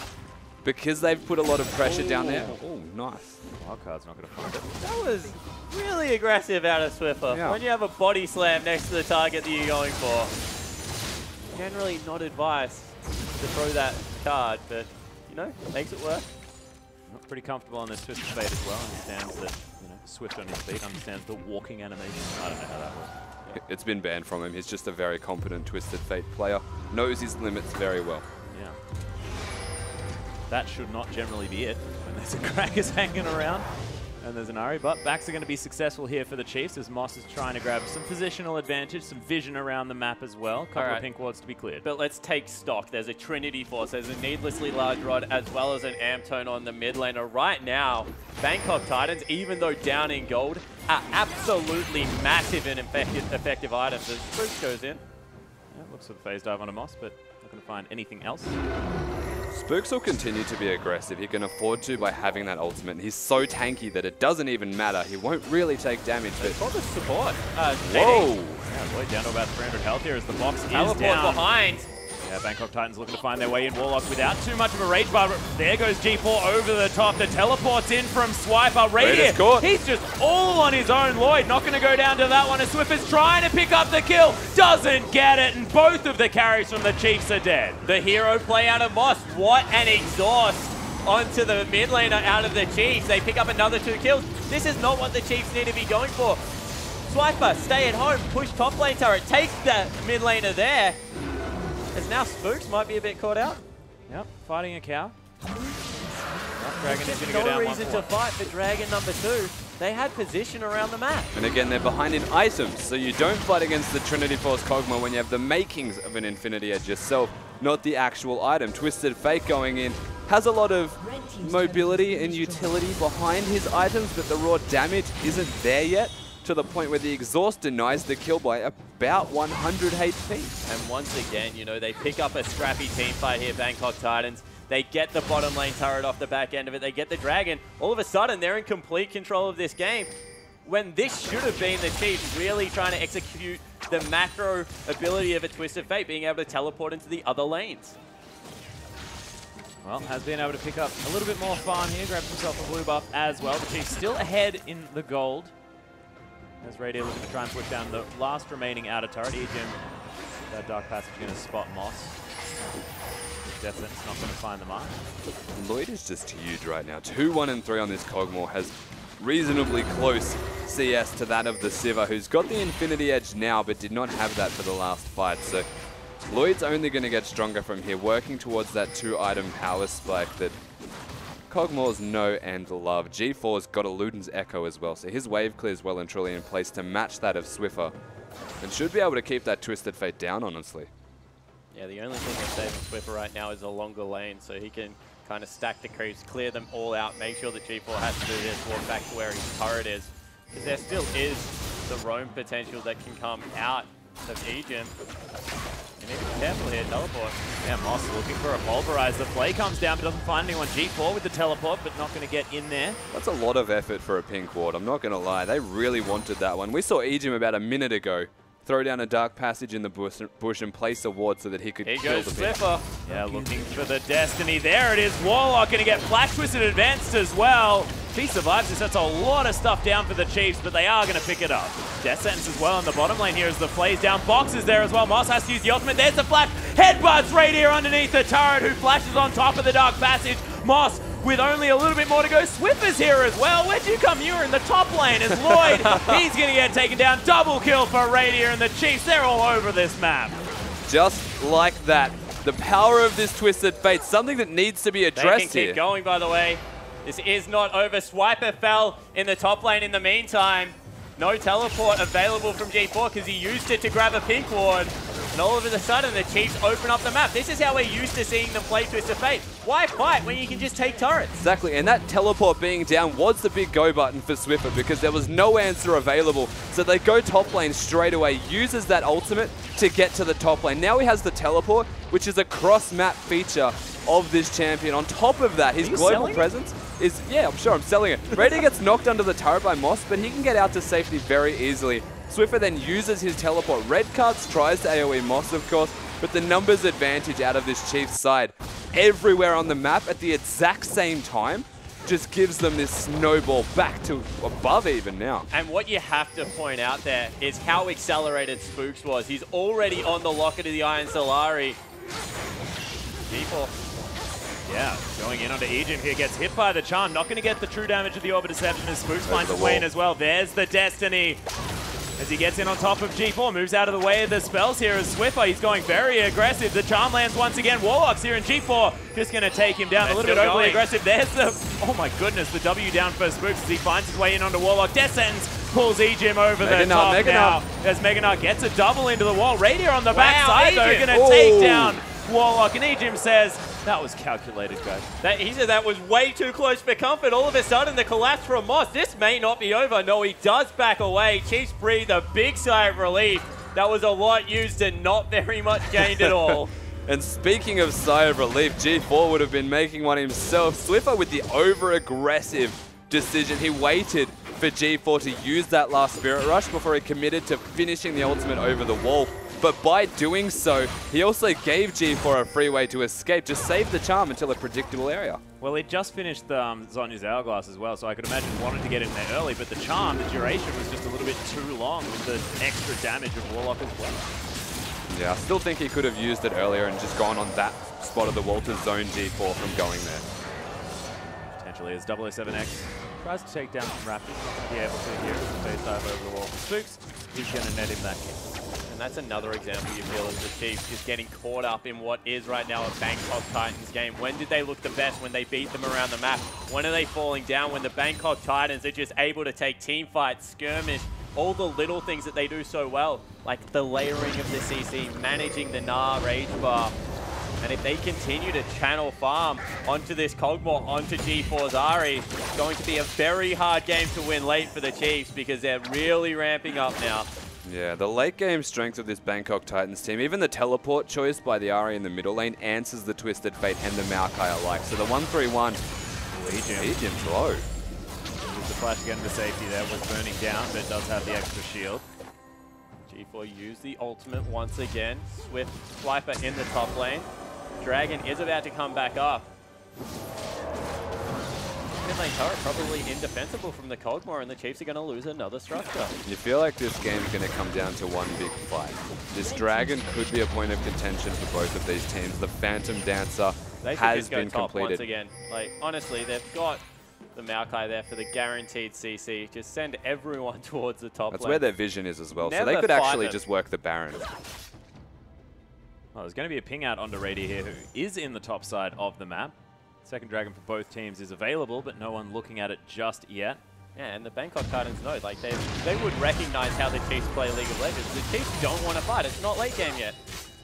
because they've put a lot of pressure down there, oh, nice. Wildcard's not going to find it. That was really aggressive out of Swiffer. Yeah. When you have a body slam next to the target that you're going for, generally not advised to throw that card, but, you know, makes it work. Not pretty comfortable on this Twisted Fate as well. Understands that, you know, Swift on his feet, understands the walking animation. I don't know how that works. It's been banned from him. He's just a very competent Twisted Fate player. Knows his limits very well. Yeah. That should not generally be it when there's a Crackers hanging around and there's an Ahri. But backs are going to be successful here for the Chiefs as Moss is trying to grab some positional advantage, some vision around the map as well. Couple of pink wards to be cleared. But let's take stock. There's a Trinity Force, there's a needlessly large rod, as well as an Amp Tone on the mid laner. Right now, Bangkok Titans, even though down in gold, are absolutely massive and effective items. As Spooks goes in. Yeah, looks for the phase dive on a Moss, but not going to find anything else. Spooks will continue to be aggressive. He can afford to by having that ultimate. And he's so tanky that it doesn't even matter. He won't really take damage. But For the support. whoa! Yeah, Lloyd down to about 300 health here as the box is Teleport down. behind. Yeah, Bangkok Titans looking to find their way in. Warlock without too much of a rage bar. There goes G4 over the top. The teleport's in from Swiper. Raiders caught. He's just all on his own. Lloyd not going to go down to that one. And Swiffer's trying to pick up the kill. Doesn't get it. And both of the carries from the Chiefs are dead. The hero play out of Moss. What an exhaust onto the mid laner out of the Chiefs. They pick up another 2 kills. This is not what the Chiefs need to be going for. Swiper, stay at home. Push top lane turret. Take the mid laner there. As now Spooks might be a bit caught out. Yep, fighting a cow. Dragon is Just going to go no down reason 1 to point. fight for Dragon number 2. They had position around the map. And again, they're behind in items, so you don't fight against the Trinity Force Kog'Maw when you have the makings of an Infinity Edge yourself, not the actual item. Twisted Fate going in has a lot of mobility and utility behind his items, but the raw damage isn't there yet, to the point where the exhaust denies the kill by about 100 HP. And once again, you know, they pick up a scrappy team fight here, Bangkok Titans. They get the bottom lane turret off the back end of it. They get the dragon. All of a sudden, they're in complete control of this game. When this should have been the Chiefs really trying to execute the macro ability of a Twisted Fate, being able to teleport into the other lanes. Well, has been able to pick up a little bit more farm here, grabs himself a blue buff as well. The Chiefs still ahead in the gold. As Radier looking to try and push down the last remaining outer turret. Ejim, that Dark Passage going to spot Moss. Definitely not going to find the mark. Lloyd is just huge right now. 2-1-3 on this Kog'Maw has reasonably close CS to that of the Sivir, who's got the Infinity Edge now, but did not have that for the last fight. So Lloyd's only going to get stronger from here, working towards that 2-item power spike that Kog'Maw's know and love. G4's got a Luden's Echo as well, so his wave clear is well and truly in place to match that of Swiffer, and should be able to keep that Twisted Fate down, honestly. Yeah, the only thing that's saving Swiffer right now is a longer lane, so he can kind of stack the creeps, clear them all out, make sure that G4 has to do this, walk back to where his turret is. Because there still is the roam potential that can come out of Ejim. You need to be careful here, teleport. Yeah, Moss looking for a pulverize. The play comes down but doesn't find anyone. G4 with the teleport, but not going to get in there. That's a lot of effort for a pink ward, I'm not going to lie. They really wanted that one. We saw Ejim about a minute ago throw down a Dark Passage in the bush and place a ward so that he could kill the pink. Swiffer. Yeah, looking for the Destiny. There it is. Warlock going to get Flash Twisted advanced as well. If he survives this, that's a lot of stuff down for the Chiefs, but they are going to pick it up. Death Sentence as well in the bottom lane here as the plays down. Box is there as well. Moss has to use the ultimate. There's the flash. Headbutts right here underneath the turret, who flashes on top of the Dark Passage. Moss with only a little bit more to go. Swiffer's here as well. Where'd you come? You were in the top lane as Lloyd. He's going to get taken down. Double kill for Radier and the Chiefs. They're all over this map. Just like that. The power of this Twisted Fate, something that needs to be addressed they can here. keep going, by the way. This is not over. Swiper fell in the top lane in the meantime. No teleport available from G4 because he used it to grab a pink ward. And all of a sudden, the Chiefs open up the map. This is how we're used to seeing them play Twisted Fate. Why fight when you can just take turrets? Exactly, and that teleport being down was the big go button for Swiffer because there was no answer available. So they go top lane straight away, uses that ultimate to get to the top lane. Now he has the teleport, which is a cross-map feature of this champion. On top of that, his global presence is, yeah, I'm sure I'm selling it. Radier gets knocked under the turret by Moss, but he can get out to safety very easily. Swiffer then uses his teleport. Red Cards tries to AoE Moss, of course, but the numbers advantage out of this Chiefs side everywhere on the map at the exact same time just gives them this snowball back to above even now. And what you have to point out there is how accelerated Spooks was. He's already on the Locket of the Iron Solari. People. Yeah, going in onto Ejim here, gets hit by the charm. Not going to get the true damage of the Orb of Deception as Spooks finds his way in as well. There's the Destiny. As he gets in on top of G4, moves out of the way of the spells here as Swiffer. He's going very aggressive. The charm lands once again. Warlock's here, and G4 just going to take him down. A little bit overly aggressive. There's the, oh my goodness, the W down for Spooks as he finds his way in onto Warlock. Death Sentence pulls Ejim over the top now. As Meganart gets a double into the wall. Radier on the backside though, going to take down Warlock, and Ejim says, that was calculated, guys. He said that was way too close for comfort. All of a sudden, the collapse from Moss. This may not be over. No, he does back away. Chiefs breathe a big sigh of relief. That was a lot used and not very much gained at all. And speaking of sigh of relief, G4 would have been making one himself. Swiffer with the over-aggressive decision. He waited for G4 to use that last Spirit Rush before he committed to finishing the ultimate over the wall. But by doing so, he also gave G4 a free way to escape, just save the charm until a predictable area. Well, it just finished Zhonya's Hourglass as well, so I could imagine wanted to get in there early, but the charm, the duration was just a little bit too long with the extra damage of Warlock as well. Yeah, I still think he could have used it earlier and just gone on that spot of the wall to zone G4 from going there. Potentially as 007X tries to take down Raptors, not going to be able to here as the face dive over the wall for Spooks. He's going to net him that kill. And that's another example you feel of the Chiefs just getting caught up in what is right now a Bangkok Titans game. When did they look the best? When they beat them around the map? When are they falling down? When the Bangkok Titans are just able to take team fights, skirmish, all the little things that they do so well, like the layering of the CC, managing the Gnar Rage Bar. And if they continue to channel farm onto this Kog'Maw, onto G4's Ahri, it's going to be a very hard game to win late for the Chiefs because they're really ramping up now. Yeah, the late game strength of this Bangkok Titans team, even the teleport choice by the Ahri in the middle lane answers the Twisted Fate and the Maokai alike. So the 1-3-1, Ejim's low. The flash again to safety there was burning down, but does have the extra shield. G4 used the ultimate once again. Swift Swiper in the top lane. Dragon is about to come back up. Mid lane turret probably indefensible from the Kog'Maw, and the Chiefs are going to lose another structure. You feel like this game's going to come down to one big fight. This Dragon could be a point of contention for both of these teams. The Phantom Dancer has been completed. Once again. Like, honestly, they've got the Maokai there for the guaranteed CC. Just send everyone towards the top That's lane. where their vision is as well. Never so they could fight actually them. just work the Baron. Well, there's going to be a ping out onto Radier here, who is in the top side of the map. Second Dragon for both teams is available, but no one looking at it just yet. Yeah, and the Bangkok Titans know, like they would recognize how the Chiefs play League of Legends. The Chiefs don't want to fight. It's not late game yet.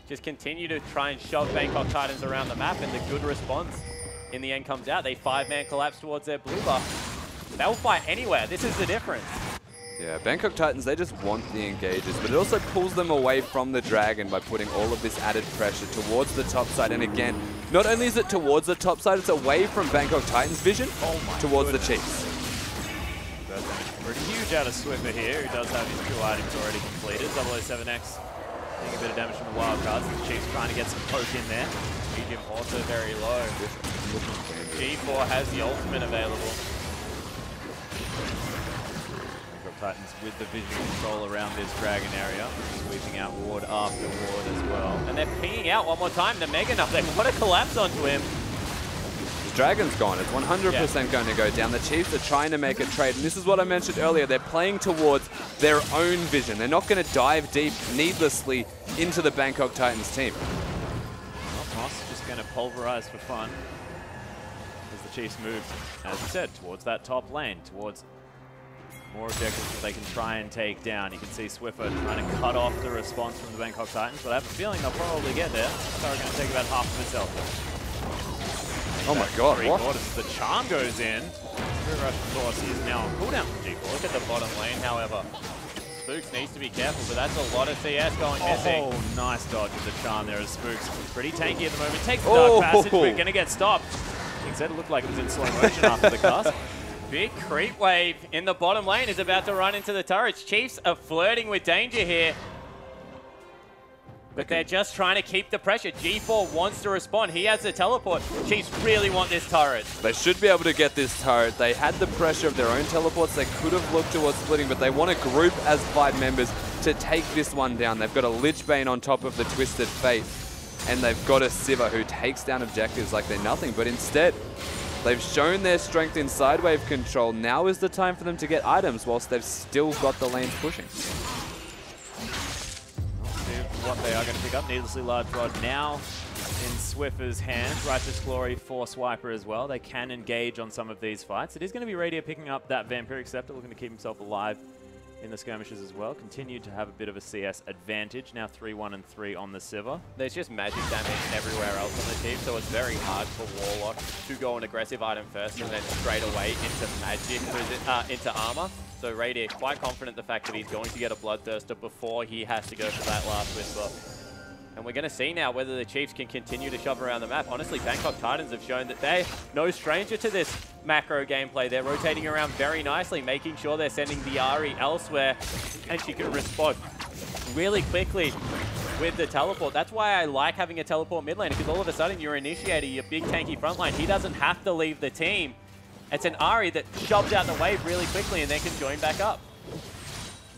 Just continue to try and shove Bangkok Titans around the map, and the good response in the end comes out. They 5-man collapse towards their blue buff. They'll fight anywhere. This is the difference. Yeah, Bangkok Titans, they just want the engages, but it also pulls them away from the Dragon by putting all of this added pressure towards the top side. And again, not only is it towards the top side, it's away from Bangkok Titans' vision towards the Chiefs. That's pretty huge out of Swiffer here, who does have his 2 items already completed. 007X taking a bit of damage from the wild cards. The Chiefs trying to get some poke in there. Medium also very low. G4 has the ultimate available. Titans with the vision control around this Dragon area, sweeping out ward after ward as well. And they're pinging out one more time to Mega Nuff. They want to collapse onto him. The Dragon's gone. It's 100% going to go down. The Chiefs are trying to make a trade. And this is what I mentioned earlier. They're playing towards their own vision. They're not going to dive deep needlessly into the Bangkok Titans team. Well, Moss is just going to pulverize for fun as the Chiefs move, as you said, towards that top lane, towards more objectives that they can try and take down. You can see Swiffer trying to cut off the response from the Bangkok Titans, but I have a feeling they'll probably get there. So they're going to take about half of itself. Oh my god, what? The charm goes in. Spirit Rush, of course, is now on cooldown from G4. Look at the bottom lane, however. Spooks needs to be careful, but that's a lot of CS going missing. Oh, nice dodge with the charm there as Spooks. Pretty tanky at the moment. Takes the Dark Passage, but going to get stopped. Like I said, it looked like it was in slow motion after the cast. Big creep wave in the bottom lane is about to run into the turrets. Chiefs are flirting with danger here. But they're just trying to keep the pressure. G4 wants to respond. He has the teleport. Chiefs really want this turret. They should be able to get this turret. They had the pressure of their own teleports. They could have looked towards splitting, but they want to group as 5 members to take this one down. They've got a Lichbane on top of the Twisted Fate, and they've got a Sivir who takes down objectives like they're nothing, but instead, they've shown their strength in sidewave control. Now is the time for them to get items whilst they've still got the lanes pushing. What they are going to pick up. Needlessly large rod now in Swiffer's hands. Righteous Glory for Swiper as well. They can engage on some of these fights. It is going to be Radier picking up that Vampiric Scepter, looking to keep himself alive in the skirmishes as well. Continued to have a bit of a CS advantage. Now 3-1 and 3 on the Sivir. There's just magic damage everywhere else on the team, so it's very hard for Warlock to go an aggressive item first and then straight away into magic, into armor. So Radier quite confident the fact that he's going to get a Bloodthirster before he has to go for that last Whisper. And we're going to see now whether the Chiefs can continue to shove around the map. Honestly, Bangkok Titans have shown that they're no stranger to this macro gameplay. They're rotating around very nicely, making sure they're sending the Ahri elsewhere, and she can respond really quickly with the teleport. That's why I like having a teleport mid lane, because all of a sudden your initiator, your big tanky front line, he doesn't have to leave the team. It's an Ahri that shoves out the wave really quickly and then can join back up.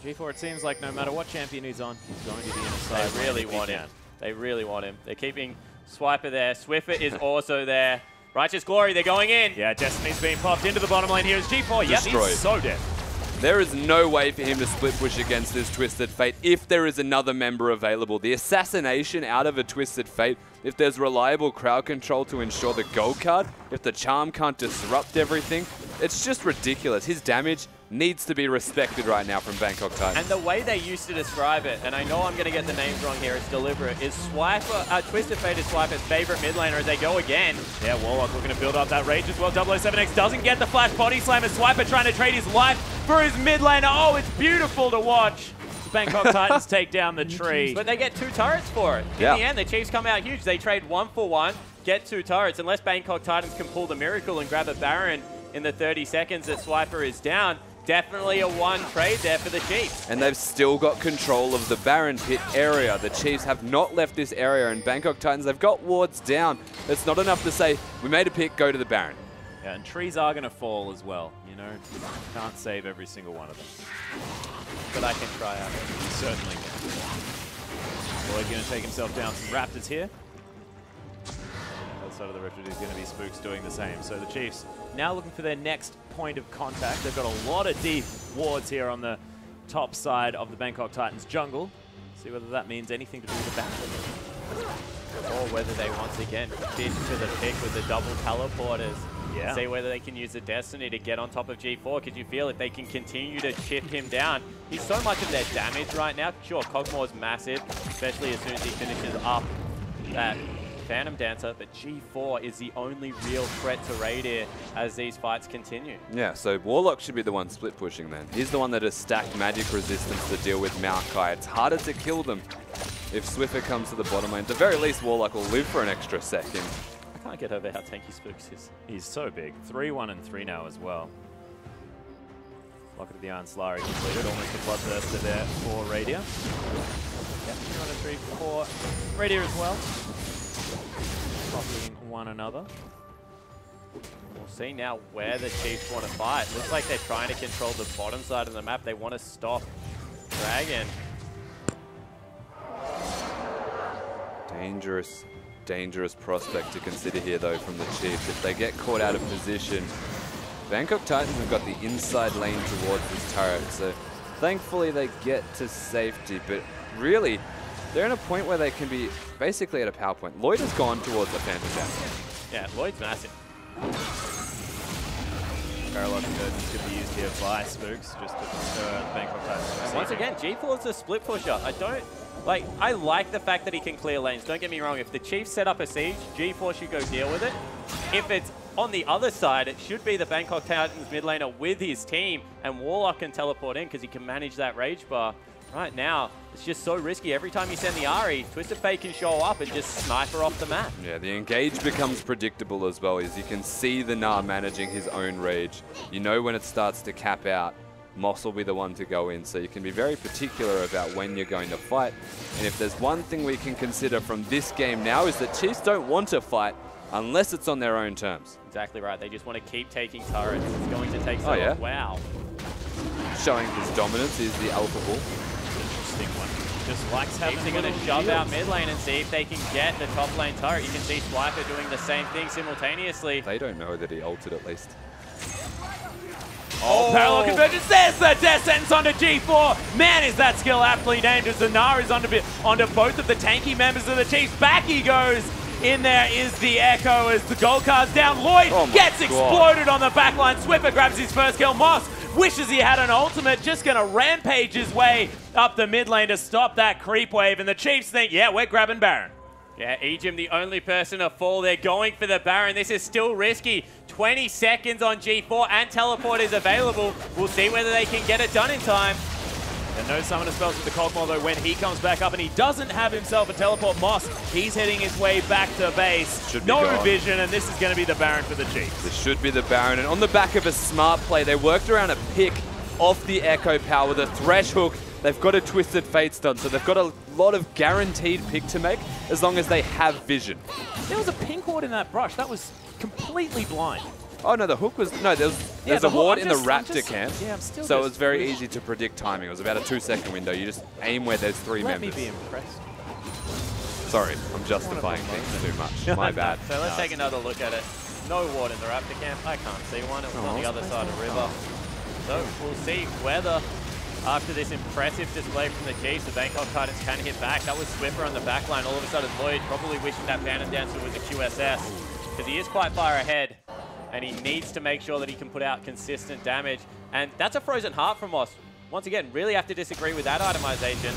G4, it seems like no matter what champion he's on, he's going to be in a side. They really want him. They really want him. They're keeping Swiper there. Swiffer is also there. Righteous Glory, they're going in. Yeah, Destiny's being popped into the bottom lane here as G4. Yep, he's so dead. There is no way for him to split push against this Twisted Fate if there is another member available. The assassination out of a Twisted Fate, if there's reliable crowd control to ensure the gold card, if the charm can't disrupt everything, it's just ridiculous. His damage needs to be respected right now from Bangkok Titans. And the way they used to describe it, and I know I'm going to get the names wrong here, it's deliberate, is Twisted Fate is Swiper's favorite mid laner as they go again. Yeah, Warlock looking to build up that rage as well. 007X doesn't get the flash body slam as Swiper trying to trade his life for his mid laner. Oh, it's beautiful to watch. Bangkok Titans take down the tree. But they get 2 turrets for it. In the end, the Chiefs come out huge. They trade 1 for 1, get 2 turrets. Unless Bangkok Titans can pull the miracle and grab a Baron in the 30 seconds that Swiper is down, definitely a 1 trade there for the Chiefs. And they've still got control of the Baron pit area. The Chiefs have not left this area, and Bangkok Titans, they've got wards down. It's not enough to say, we made a pick, go to the Baron. Yeah, and trees are going to fall as well. You know, you can't save every single one of them. But I can try out. You certainly can. Lloyd going to take himself down. Some Raptors here. Outside of the Raptors is going to be Spooks doing the same. So the Chiefs now looking for their next point of contact. They've got a lot of deep wards here on the top side of the Bangkok Titans jungle. See whether that means anything to do with the battle. Or whether they once again fit to the pick with the double teleporters. Yeah. See whether they can use the Destiny to get on top of G4, because you feel if they can continue to chip him down, he's so much of their damage right now. Sure, Cogmore's massive, especially as soon as he finishes up that Phantom Dancer, but G4 is the only real threat to Radier as these fights continue. Yeah, so Warlock should be the one split pushing then. He's the one that has stacked magic resistance to deal with Maokai. It's harder to kill them if Swiffer comes to the bottom lane. At the very least, Warlock will live for an extra second. I can't get over how tanky Spooks is. He's so big. 3-1 and 3 now as well. Locket of the Iron Slary completed. Almost a bloodthirster there for Radier. Yep, 3-1 and 3 for Radier as well. Copying one another. We'll see now where the Chiefs want to fight. Looks like they're trying to control the bottom side of the map. They want to stop Dragon. Dangerous prospect to consider here, though, from the Chiefs. If they get caught out of position, Bangkok Titans have got the inside lane towards this turret, so thankfully they get to safety, but really, they're in a point where they can be basically at a power point. Lloyd has gone towards the Phantom Dancer. Yeah, Lloyd's massive. Parallel convergence could be used here by Spooks just to deter the Bangkok Titans. And once again, G4 is a split pusher. I like the fact that he can clear lanes. Don't get me wrong. If the Chiefs set up a siege, G4 should go deal with it. If it's on the other side, it should be the Bangkok Titans mid laner with his team, and Warlock can teleport in because he can manage that rage bar. Right now, it's just so risky. Every time you send the RE, Twisted Fate can show up and just sniper off the map. Yeah, the engage becomes predictable as well, as you can see the Gnar managing his own rage. You know when it starts to cap out, Moss will be the one to go in, so you can be very particular about when you're going to fight. And if there's one thing we can consider from this game now is that Chiefs don't want to fight unless it's on their own terms. Exactly right. They just want to keep taking turrets. It's going to take so long. Yeah. Wow. Showing his dominance is the Alpha Bull. Interesting one. Just likes having They're going to shove out mid lane and see if they can get the top lane turret. You can see Swiper doing the same thing simultaneously. They don't know that he ulted at least. Oh, parallel convergence. There's the death sentence onto G4. Man, is that skill aptly named as the Gnar is onto both of the tanky members of the Chiefs. Back he goes. In there is the Echo as the gold card's down. Lloyd gets exploded on the backline. Swiffer grabs his first kill. Moss wishes he had an ultimate. Just going to rampage his way up the mid lane to stop that creep wave. And the Chiefs think, yeah, we're grabbing Baron. Yeah, Ejim, the only person to fall. They're going for the Baron. This is still risky. 20 seconds on G4 and teleport is available. We'll see whether they can get it done in time. And no summoner spells with the Cogmore, though, when he comes back up and he doesn't have himself a teleport. Moss, he's heading his way back to base. No vision, and this is going to be the Baron for the Chiefs. This should be the Baron, and on the back of a smart play, they worked around a pick off the Echo power with a Thresh hook. They've got a Twisted Fate stun, so they've got a lot of guaranteed pick to make as long as they have vision. There was a pink ward in that brush. That was completely blind. Oh no, the hook was there's a ward in the Raptor camp, so it was very easy to predict timing. It was about a 2-second window. You just aim where there's three members. Let me be impressed. Sorry, I'm justifying things too much. My bad. So let's take another look at it. No ward in the Raptor camp. I can't see one. It was on the other side of the river. So we'll see whether after this impressive display from the Chiefs, the Bangkok Titans can hit back. That was Swiffer on the back line. All of a sudden, Lloyd probably wishing that Phantom Dancer was a QSS because he is quite far ahead. And he needs to make sure that he can put out consistent damage. And that's a frozen heart from Moss. Once again, really have to disagree with that itemization.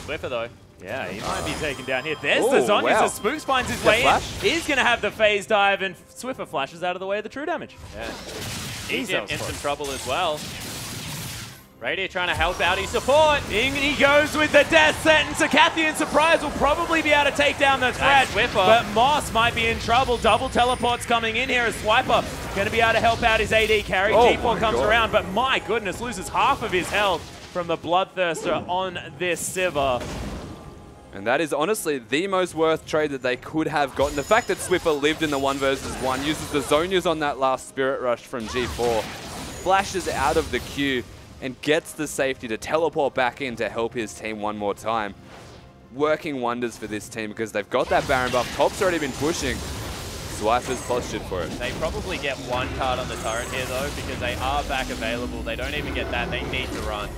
Swiffer, though. Yeah, he might be taken down here. There's the Zonyas as Spooks finds his way in. He's going to have the phase dive, and Swiffer flashes out of the way of the true damage. Yeah. He's in some trouble as well. Radiant trying to help out his support. In he goes with the death sentence. Cathy and Surprise will probably be able to take down the threat. Swiffer. But Moss might be in trouble. Double teleports coming in here as Swiper going to be able to help out his AD carry. Oh G4 comes around, but my goodness, loses half of his health from the Bloodthirster on this Sivir. And that is honestly the most worth trade that they could have gotten. The fact that Swiffer lived in the 1 versus 1, uses the Zonias on that last Spirit Rush from G4, flashes out of the queue, and gets the safety to teleport back in to help his team one more time. Working wonders for this team because they've got that Baron buff. Top's already been pushing. Swiper's postured for it. They probably get 1 card on the turret here though, because they are back available. They don't even get that. They need to run.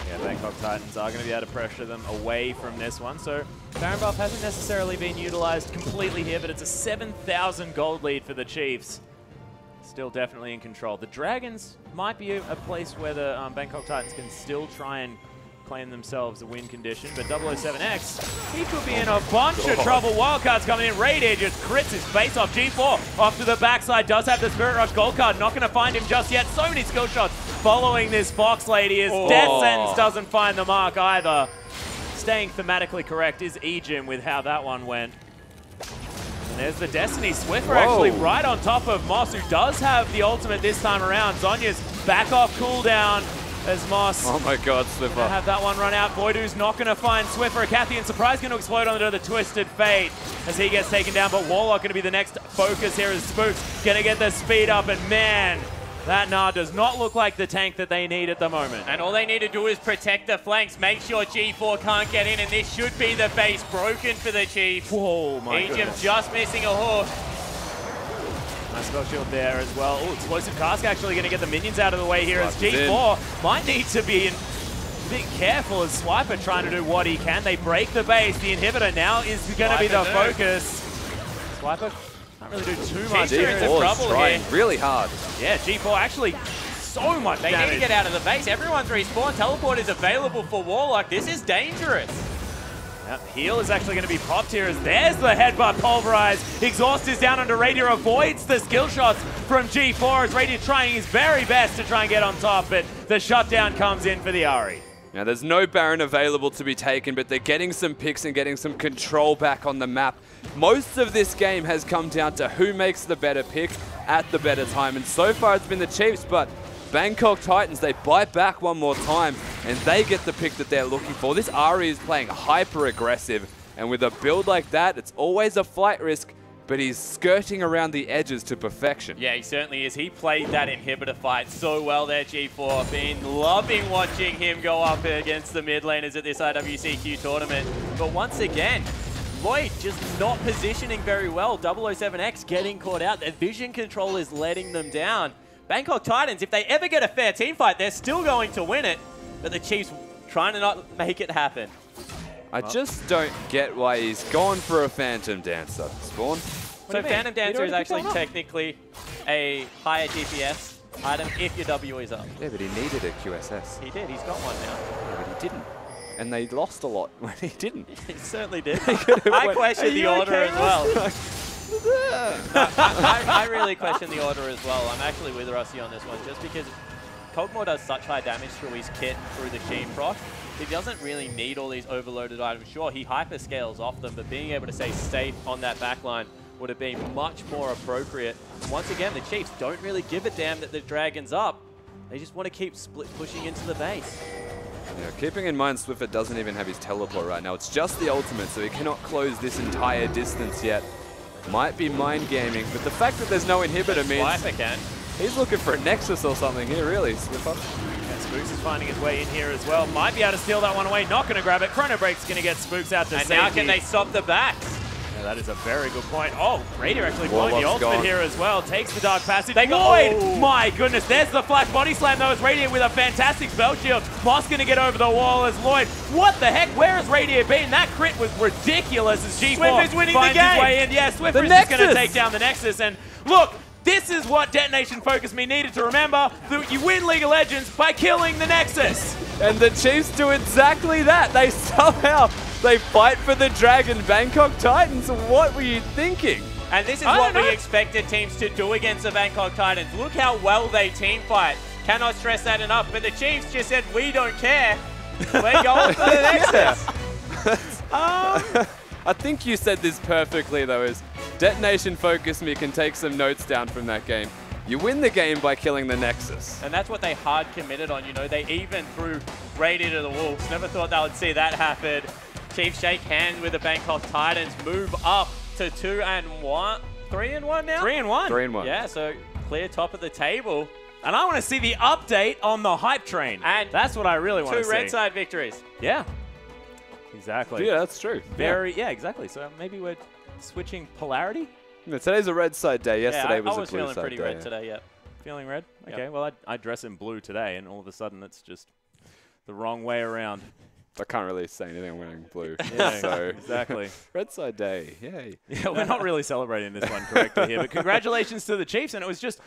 Yeah, Bangkok Titans are going to be able to pressure them away from this one. So Baron buff hasn't necessarily been utilized completely here, but it's a 7,000 gold lead for the Chiefs. Still definitely in control. The Dragons might be a place where the Bangkok Titans can still try and claim themselves a win condition, but 007X, he could be in a bunch of trouble. Wildcards coming in. Radiant just crits his face off. G4 off to the backside, does have the Spirit Rush gold card. Not going to find him just yet. So many skill shots following this Fox Lady as Death Sentence doesn't find the mark either. Staying thematically correct is Ejim with how that one went. And there's the Destiny Swiffer actually right on top of Moss, who does have the ultimate this time around. Zonya's back off cooldown as Moss. Oh my god, Swiffer. Have that one run out. Voidoo's not going to find Swiffer. Cathy and Surprise going to explode onto the Twisted Fate as he gets taken down, but Warlock going to be the next focus here as Spooks going to get the speed up, and man, that Gnar does not look like the tank that they need at the moment. And all they need to do is protect the flanks, make sure G4 can't get in, and this should be the base broken for the Chiefs. Whoa, my Ejim goodness. just missing a hook. Nice spell shield there as well. Oh, Explosive Cask actually going to get the minions out of the way here as Swiper's G4 might need to be a bit careful as Swiper trying to do what he can. They break the base. The inhibitor now is going to be the focus. Swiper can't really do too much. G4 is in G4 trouble trying here. really hard. Yeah, G4 actually so much They damage. need to get out of the base. Everyone's respawn. Teleport is available for Warlock. This is dangerous. Yep, heal is actually going to be popped here as there's the headbutt pulverize. Exhaust is down under Radiant, avoids the skill shots from G4 as Radiant trying his very best to try and get on top, but the shutdown comes in for the Ahri. Now, there's no Baron available to be taken, but they're getting some picks and getting some control back on the map. Most of this game has come down to who makes the better pick at the better time, and so far it's been the Chiefs, but Bangkok Titans, they bite back one more time, and they get the pick that they're looking for. This Ahri is playing hyper-aggressive, and with a build like that, it's always a flight risk, but he's skirting around the edges to perfection. Yeah, he certainly is. He played that inhibitor fight so well there, G4. Been loving watching him go up against the mid laners at this IWCQ tournament. But once again, Lloyd just not positioning very well. 007X getting caught out. Their vision control is letting them down. Bangkok Titans, if they ever get a fair team fight, they're still going to win it. But the Chiefs trying to not make it happen. I just don't get why he's gone for a Phantom Dancer. Spawn? So Phantom Dancer is actually technically a higher DPS item if your W is up. Yeah, but he needed a QSS. He did. He's got one now. Yeah, but he didn't. And they lost a lot when he didn't. He certainly did. I question the order as well. I really question the order as well. I'm actually with Rusty on this one, just because Kog'Maw does such high damage through his kit, through the Sheen proc. He doesn't really need all these overloaded items. Sure, he hyperscales off them, but being able to stay safe on that backline would have been much more appropriate. Once again, the Chiefs don't really give a damn that the Dragon's up. They just want to keep pushing into the base. Yeah, keeping in mind Swiffer doesn't even have his teleport right now. It's just the ultimate, so he cannot close this entire distance yet. Might be mind gaming, but the fact that there's no inhibitor means Swiper can. he's looking for a Nexus or something here, really, Swiffer. Yeah, Spooks is finding his way in here as well. Might be able to steal that one away. Not going to grab it. Chrono Break's going to get Spooks out to And safety. now can they stop the backs? Yeah, that is a very good point. Oh, Raider actually blowing the Warlock's ultimate gone. here as well. Takes the Dark Passage. They go- Lloyd! Oh. My goodness, there's the flash body slam though as Radiant with a fantastic spell shield. Moss going to get over the wall as Lloyd. What the heck? Where has Radiant been? That crit was ridiculous as G4 Swiffer's winning the finds his game. way in. Yeah, Swiffer The is just going to Nexus. take down the Nexus. And look, this is what Detonation Focus Me needed to remember. That you win League of Legends by killing the Nexus. And the Chiefs do exactly that. They somehow, they fight for the Dragon. Bangkok Titans, what were you thinking? And this is I what don't we know. expected teams to do against the Bangkok Titans. Look how well they team fight. Cannot stress that enough. But the Chiefs just said, we don't care. We're going for the Nexus. I think you said this perfectly, though, is Detonation Focus Me can take some notes down from that game. You win the game by killing the Nexus. And that's what they hard committed on. You know, they even threw Raider to the Wolves. Never thought they would see that happen. Chiefs shake hands with the Bangkok Titans, move up to 2-1. 3-1 now? 3-1. 3-1. Yeah, so clear top of the table. And I want to see the update on the hype train. And that's what I really want to see. 2 red side victories. Yeah. Exactly. Yeah, that's true. Yeah, exactly. So maybe we're switching polarity. Yeah, today's a red side day. Yesterday was a blue side day. I was feeling pretty red today, yeah. Feeling red? Okay, Yep. well, I dress in blue today, and all of a sudden it's just the wrong way around. I can't really say anything. I'm wearing blue. Yeah, So exactly. red side day. Yay. Yeah, we're not really celebrating this one correctly here, but congratulations to the Chiefs, and it was just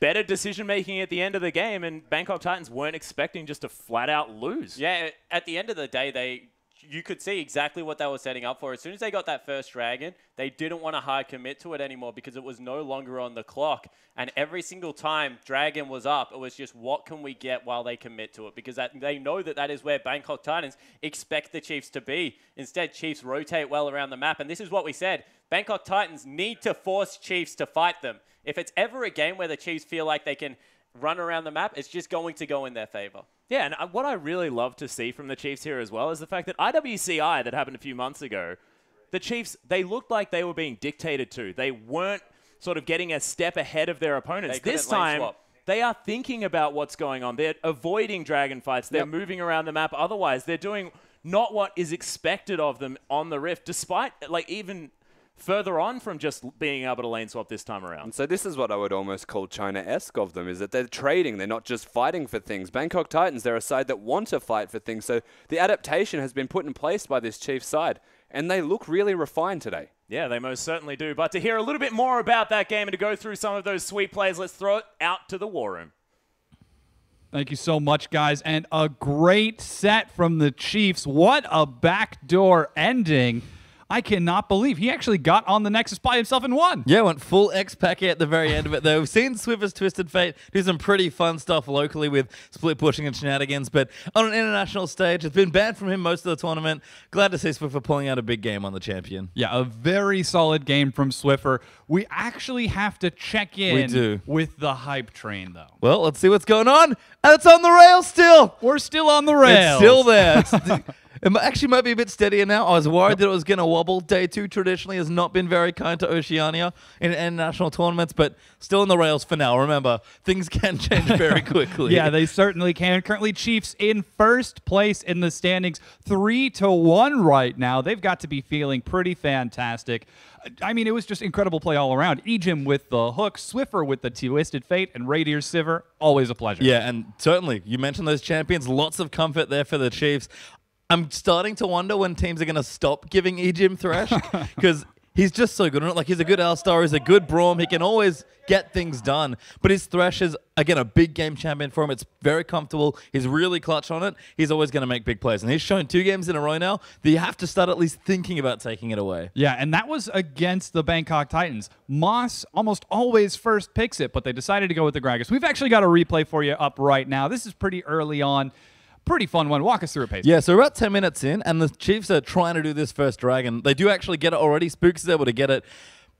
better decision-making at the end of the game, and Bangkok Titans weren't expecting just to flat-out lose. Yeah, at the end of the day, you could see exactly what they were setting up for. As soon as they got that first dragon, they didn't want to hard commit to it anymore because it was no longer on the clock. And every single time dragon was up, it was just what can we get while they commit to it? Because they know that is where Bangkok Titans expect the Chiefs to be. Instead, Chiefs rotate well around the map. And this is what we said. Bangkok Titans need to force Chiefs to fight them. If it's ever a game where the Chiefs feel like they can run around the map, it's just going to go in their favor. Yeah, and what I really love to see from the Chiefs here as well is the fact that IWCI that happened a few months ago, the Chiefs, they looked like they were being dictated to. They weren't sort of getting a step ahead of their opponents. This time, they are thinking about what's going on. They're avoiding dragon fights. They're moving around the map. Otherwise, they're doing not what is expected of them on the Rift, despite like even further on from just being able to lane swap this time around. And so this is what I would almost call China-esque of them, is that they're trading. They're not just fighting for things. Bangkok Titans, they're a side that want to fight for things. So the adaptation has been put in place by this Chiefs side, and they look really refined today. Yeah, they most certainly do. But to hear a little bit more about that game and to go through some of those sweet plays, let's throw it out to the war room. Thank you so much, guys. And a great set from the Chiefs. What a backdoor ending. I cannot believe he actually got on the Nexus by himself and won. Yeah, went full X-Packy at the very end of it, though. We've seen Swiffer's Twisted Fate do some pretty fun stuff locally with split pushing and shenanigans, but on an international stage, it's been banned from him most of the tournament. Glad to see Swiffer pulling out a big game on the champion. Yeah, a very solid game from Swiffer. We actually have to check in with the hype train, though. Well, let's see what's going on. And it's on the rails still. We're still on the rails. It's still there. It actually might be a bit steadier now. I was worried that it was going to wobble. Day 2 traditionally has not been very kind to Oceania in international tournaments, but still in the rails for now. Remember, things can change very quickly. Yeah, they certainly can. Currently, Chiefs in first place in the standings, 3-1 right now. They've got to be feeling pretty fantastic. I mean, it was just incredible play all around. Ejim with the hook, Swiffer with the Twisted Fate, and Radier Sivir. Always a pleasure. Yeah, and certainly, you mentioned those champions. Lots of comfort there for the Chiefs. I'm starting to wonder when teams are going to stop giving Ejim Thresh, because he's just so good on it. Like, he's a good L-Star, he's a good Braum, he can always get things done. But his Thresh is, again, a big game champion for him. It's very comfortable. He's really clutch on it. He's always going to make big plays. And he's shown 2 games in a row now that you have to start at least thinking about taking it away. Yeah, and that was against the Bangkok Titans. Moss almost always first picks it, but they decided to go with the Gragas. We've actually got a replay for you up right now. This is pretty early on. Pretty fun one. Walk us through a pace. Yeah, so we're about 10 minutes in, and the Chiefs are trying to do this first dragon. They do actually get it already. Spooks is able to get it.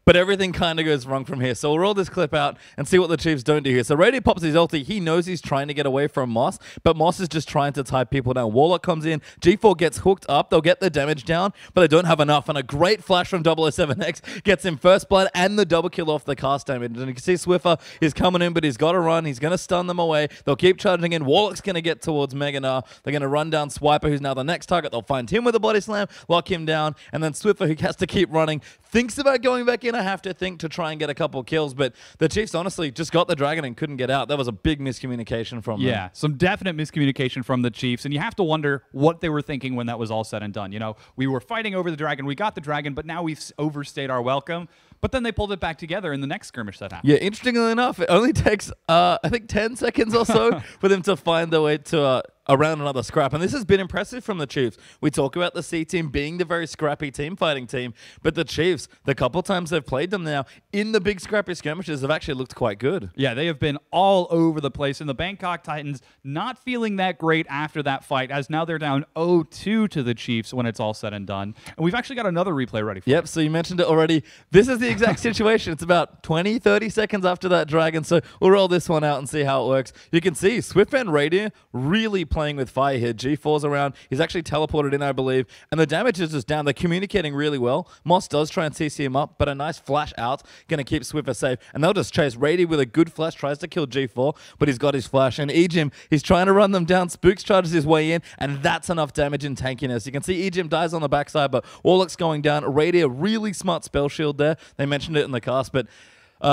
But everything kind of goes wrong from here. So we'll roll this clip out and see what the Chiefs don't do here. So Radier pops his ulti. He knows he's trying to get away from Moss, but Moss is just trying to tie people down. Warlock comes in. G4 gets hooked up. They'll get the damage down, but they don't have enough. And a great flash from 007X gets him first blood and the double kill off the cast damage. And you can see Swiffer is coming in, but he's got to run. He's going to stun them away. They'll keep charging in. Warlock's going to get towards Meganar. They're going to run down Swiper, who's now the next target. They'll find him with a body slam, lock him down, and then Swiffer, who has to keep running, thinks about going back in. I have to think to try and get a couple kills, but the Chiefs honestly just got the dragon and couldn't get out. That was a big miscommunication from them. Yeah, some definite miscommunication from the Chiefs, and you have to wonder what they were thinking when that was all said and done. You know, we were fighting over the dragon, we got the dragon, but now we've overstayed our welcome. But then they pulled it back together in the next skirmish that happened. Yeah, interestingly enough, it only takes, I think, 10 seconds or so for them to find their way to around another scrap. And this has been impressive from the Chiefs. We talk about the C team being the very scrappy team fighting team, but the Chiefs, the couple times they've played them now in the big scrappy skirmishes, have actually looked quite good. Yeah, they have been all over the place, and the Bangkok Titans not feeling that great after that fight, as now they're down 0-2 to the Chiefs when it's all said and done. And we've actually got another replay ready for you. Yep, so you mentioned it already. This is the exact situation. It's about 20, 30 seconds after that dragon, so we'll roll this one out and see how it works. You can see Swift and Radiant really playing with fire here. G4's around. He's actually teleported in, I believe, and the damage is just down. They're communicating really well. Moss does try and CC him up, but a nice flash out going to keep Swiffer safe, and they'll just chase. Rady with a good flash tries to kill G4, but he's got his flash, and Ejim, he's trying to run them down. Spooks charges his way in, and that's enough damage and tankiness. You can see Ejim dies on the backside, but Warlock's going down. Rady, a really smart spell shield there. They mentioned it in the cast, but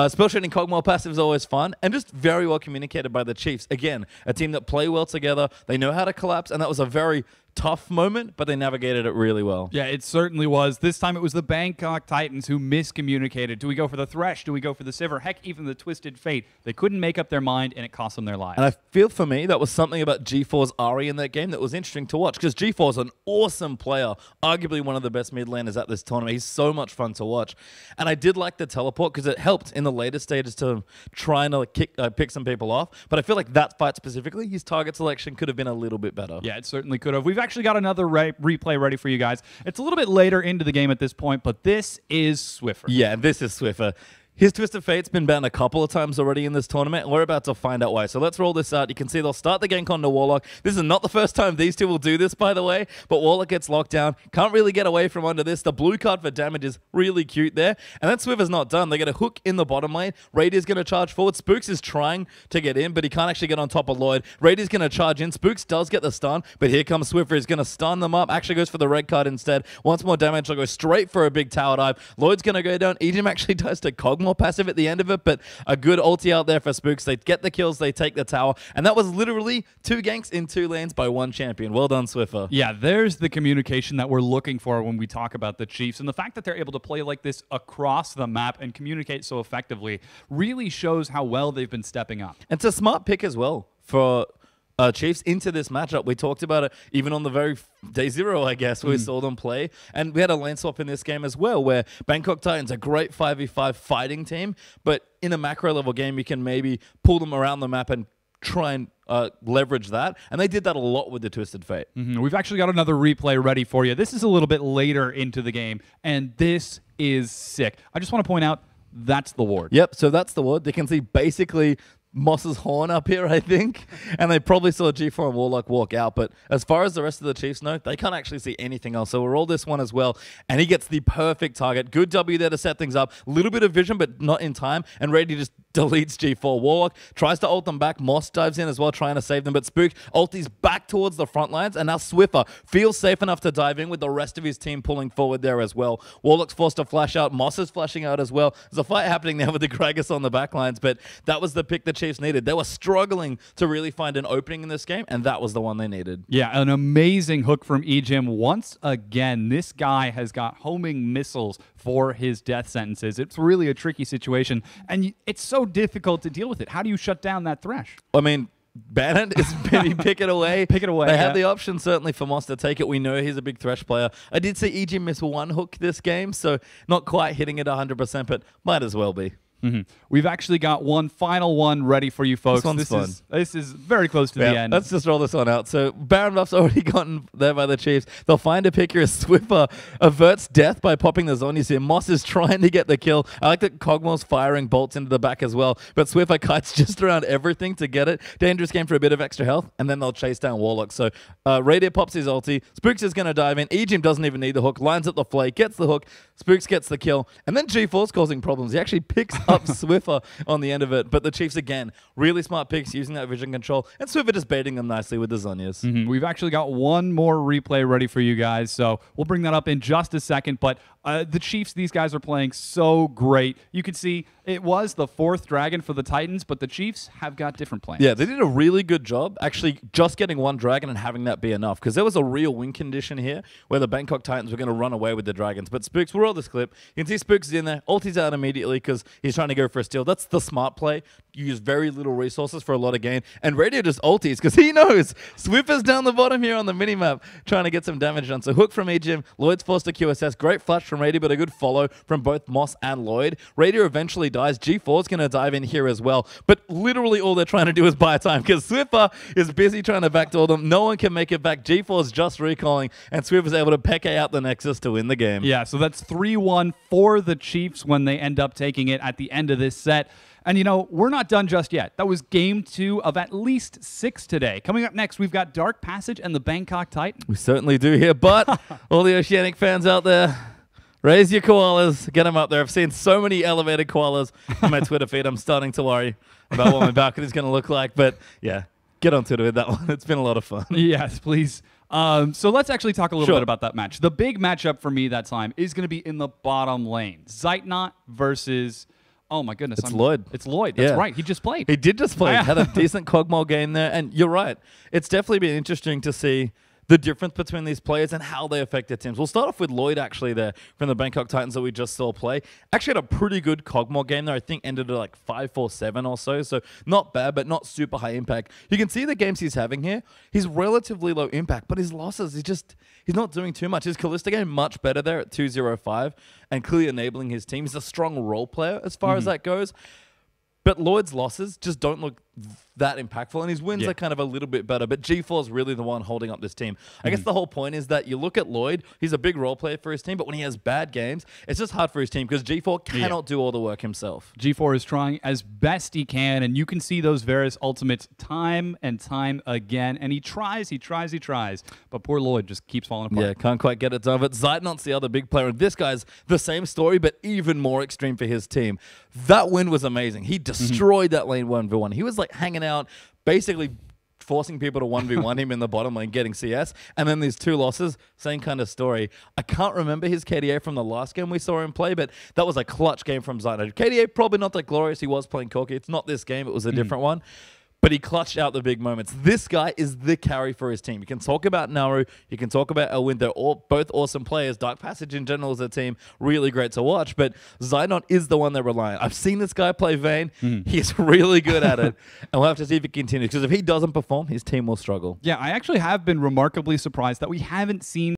spell shielding Cogmore passive is always fun, and just very well communicated by the Chiefs. Again, a team that play well together. They know how to collapse, and that was a very tough moment, but they navigated it really well. Yeah, it certainly was. This time it was the Bangkok Titans who miscommunicated. Do we go for the Thresh? Do we go for the Sivir? Heck, even the Twisted Fate. They couldn't make up their mind, and it cost them their lives. And I feel for me, that was something about G4's Ari in that game that was interesting to watch, because G4's an awesome player, arguably one of the best mid laners at this tournament. He's so much fun to watch. And I did like the teleport because it helped in the later stages to try and pick some people off. But I feel like that fight specifically, his target selection could have been a little bit better. Yeah, it certainly could have. We've actually got another replay ready for you guys. It's a little bit later into the game at this point, but this is Swiffer. Yeah, this is Swiffer. His Twisted Fate's been banned a couple of times already in this tournament, and we're about to find out why. So let's roll this out. You can see they'll start the gank onto Warlock. This is not the first time these two will do this, by the way, but Warlock gets locked down. Can't really get away from under this. The blue card for damage is really cute there. And then Swiffer's not done. They get a hook in the bottom lane. Raidier's going to charge forward. Spooks is trying to get in, but he can't actually get on top of Lloyd. Raidier's going to charge in. Spooks does get the stun, but here comes Swiffer. He's going to stun them up. Actually goes for the red card instead. Wants more damage. They'll go straight for a big tower dive. Lloyd's going to go down. Ejim actually does to Cogmore passive at the end of it, but a good ulti out there for Spooks. They get the kills, they take the tower, and that was literally 2 ganks in 2 lanes by 1 champion. Well done, Swiffer. Yeah, there's the communication that we're looking for when we talk about the Chiefs, and the fact that they're able to play like this across the map and communicate so effectively really shows how well they've been stepping up. And it's a smart pick as well for Chiefs into this matchup. We talked about it even on the very day 0, I guess, where we saw them play. And we had a lane swap in this game as well, where Bangkok Titans, a great 5v5 fighting team, but in a macro level game, you can maybe pull them around the map and try and leverage that. And they did that a lot with the Twisted Fate. We've actually got another replay ready for you. This is a little bit later into the game, and this is sick. I just want to point out, that's the ward. Yep, so that's the ward. They can see basically Moss's horn up here, I think, and they probably saw G4 and Warlock walk out, but as far as the rest of the Chiefs know, they can't actually see anything else, so we'll roll this one as well, and he gets the perfect target. Good W there to set things up. A little bit of vision, but not in time, and Rady just deletes G4. Warlock tries to ult them back. Moss dives in as well, trying to save them, but Spook ulties back towards the front lines, and now Swiffer feels safe enough to dive in with the rest of his team pulling forward there as well. Warlock's forced to flash out. Moss is flashing out as well. There's a fight happening there with the Gragas on the back lines, but that was the pick the Chiefs needed. They were struggling to really find an opening in this game, and that was the one they needed. Yeah, an amazing hook from Ejim. Once again, this guy has got homing missiles for his death sentences. It's really a tricky situation, and it's so difficult to deal with it. How do you shut down that Thresh? I mean, ban it is maybe pick it away. Pick it away. They had the option certainly for Moss to take it. We know he's a big Thresh player. I did see Ejim miss 1 hook this game, so not quite hitting it 100%, but might as well be. We've actually got one final one ready for you folks. This is very close to the end. Let's just roll this one out. So Baron buff's already gotten there by the Chiefs. They'll find a pick here. Swiffer averts death by popping the zonies here. Moss is trying to get the kill. I like that Cogmore's firing bolts into the back as well, but Swiffer kites just around everything to get it. Dangerous game for a bit of extra health, and then they'll chase down Warlock. So Radiant pops his ulti. Spooks is going to dive in. Ejim doesn't even need the hook. Lines up the flay, gets the hook. Spooks gets the kill, and then G4's causing problems. He actually picks up Swiffer on the end of it, but the Chiefs, again, really smart picks using that vision control, and Swiffer just baiting them nicely with the Zonyas. We've actually got one more replay ready for you guys, so we'll bring that up in just a second, but The Chiefs, these guys are playing so great. You can see it was the 4th dragon for the Titans, but the Chiefs have got different plans. Yeah, they did a really good job actually just getting 1 dragon and having that be enough, because there was a real win condition here where the Bangkok Titans were going to run away with the dragons. But Spooks, we'll roll this clip. You can see Spooks is in there. Ulti's out immediately because he's trying to go for a steal. That's the smart play. You use very little resources for a lot of gain. And Radio just ultis because he knows Swiffer's down the bottom here on the minimap trying to get some damage done. So hook from Ejim. Lloyd's forced to QSS. Great flash from Radio, but a good follow from both Moss and Lloyd. Radio eventually dies. G4's going to dive in here as well. But literally all they're trying to do is buy time because Swiffer is busy trying to backdoor them. No one can make it back. G4's just recalling, and Swiffer's able to Peke out the Nexus to win the game. Yeah, so that's 3-1 for the Chiefs when they end up taking it at the end of this set. And, you know, we're not done just yet. That was game 2 of at least 6 today. Coming up next, we've got Dark Passage and the Bangkok Titans. We certainly do here, but all the Oceanic fans out there, raise your koalas, get them up there. I've seen so many elevated koalas on my Twitter feed. I'm starting to worry about what my balcony is going to look like. But, yeah, get on Twitter with that one. It's been a lot of fun. Yes, please. So let's actually talk a little bit about that match. The big matchup for me that time is going to be in the bottom lane. Zeitnot versus... Oh, my goodness. It's Lloyd. It's Lloyd. That's right. He just played. He did just play. Had a decent Cogmol game there. And you're right. It's definitely been interesting to see the difference between these players and how they affect their teams. We'll start off with Lloyd actually there from the Bangkok Titans that we just saw play. Actually had a pretty good Cogmol game there. I think ended at like 5-4-7 or so. So not bad, but not super high impact. You can see the games he's having here. He's relatively low impact, but his losses, he's not doing too much. His Callista game much better there at 2-0-5 and clearly enabling his team. He's a strong role player as far as that goes. But Lloyd's losses just don't look that impactful, and his wins are kind of a little bit better. But G4 is really the one holding up this team. I guess the whole point is that you look at Lloyd, he's a big role player for his team, but when he has bad games, it's just hard for his team because G4 cannot do all the work himself. G4 is trying as best he can, and you can see those various ultimates time and time again. And he tries. But poor Lloyd just keeps falling apart. Yeah, can't quite get it done. But Zeitnot's the other big player. And this guy's the same story, but even more extreme for his team. That win was amazing. He destroyed that lane 1v1. He was like hanging out, basically forcing people to 1v1 him in the bottom lane, getting CS. And then these 2 losses, same kind of story. I can't remember his KDA from the last game we saw him play, but that was a clutch game from Zeitnot. KDA probably not that glorious. He was playing Corki. It's not this game. It was a different one. But he clutched out the big moments. This guy is the carry for his team. You can talk about Naru. You can talk about Elwin. They're all both awesome players. Dark Passage in general is a team really great to watch. But Zeitnot is the one they're relying on. I've seen this guy play Vayne. He's really good at it. And we'll have to see if he continues. Because if he doesn't perform, his team will struggle. Yeah, I actually have been remarkably surprised that we haven't seen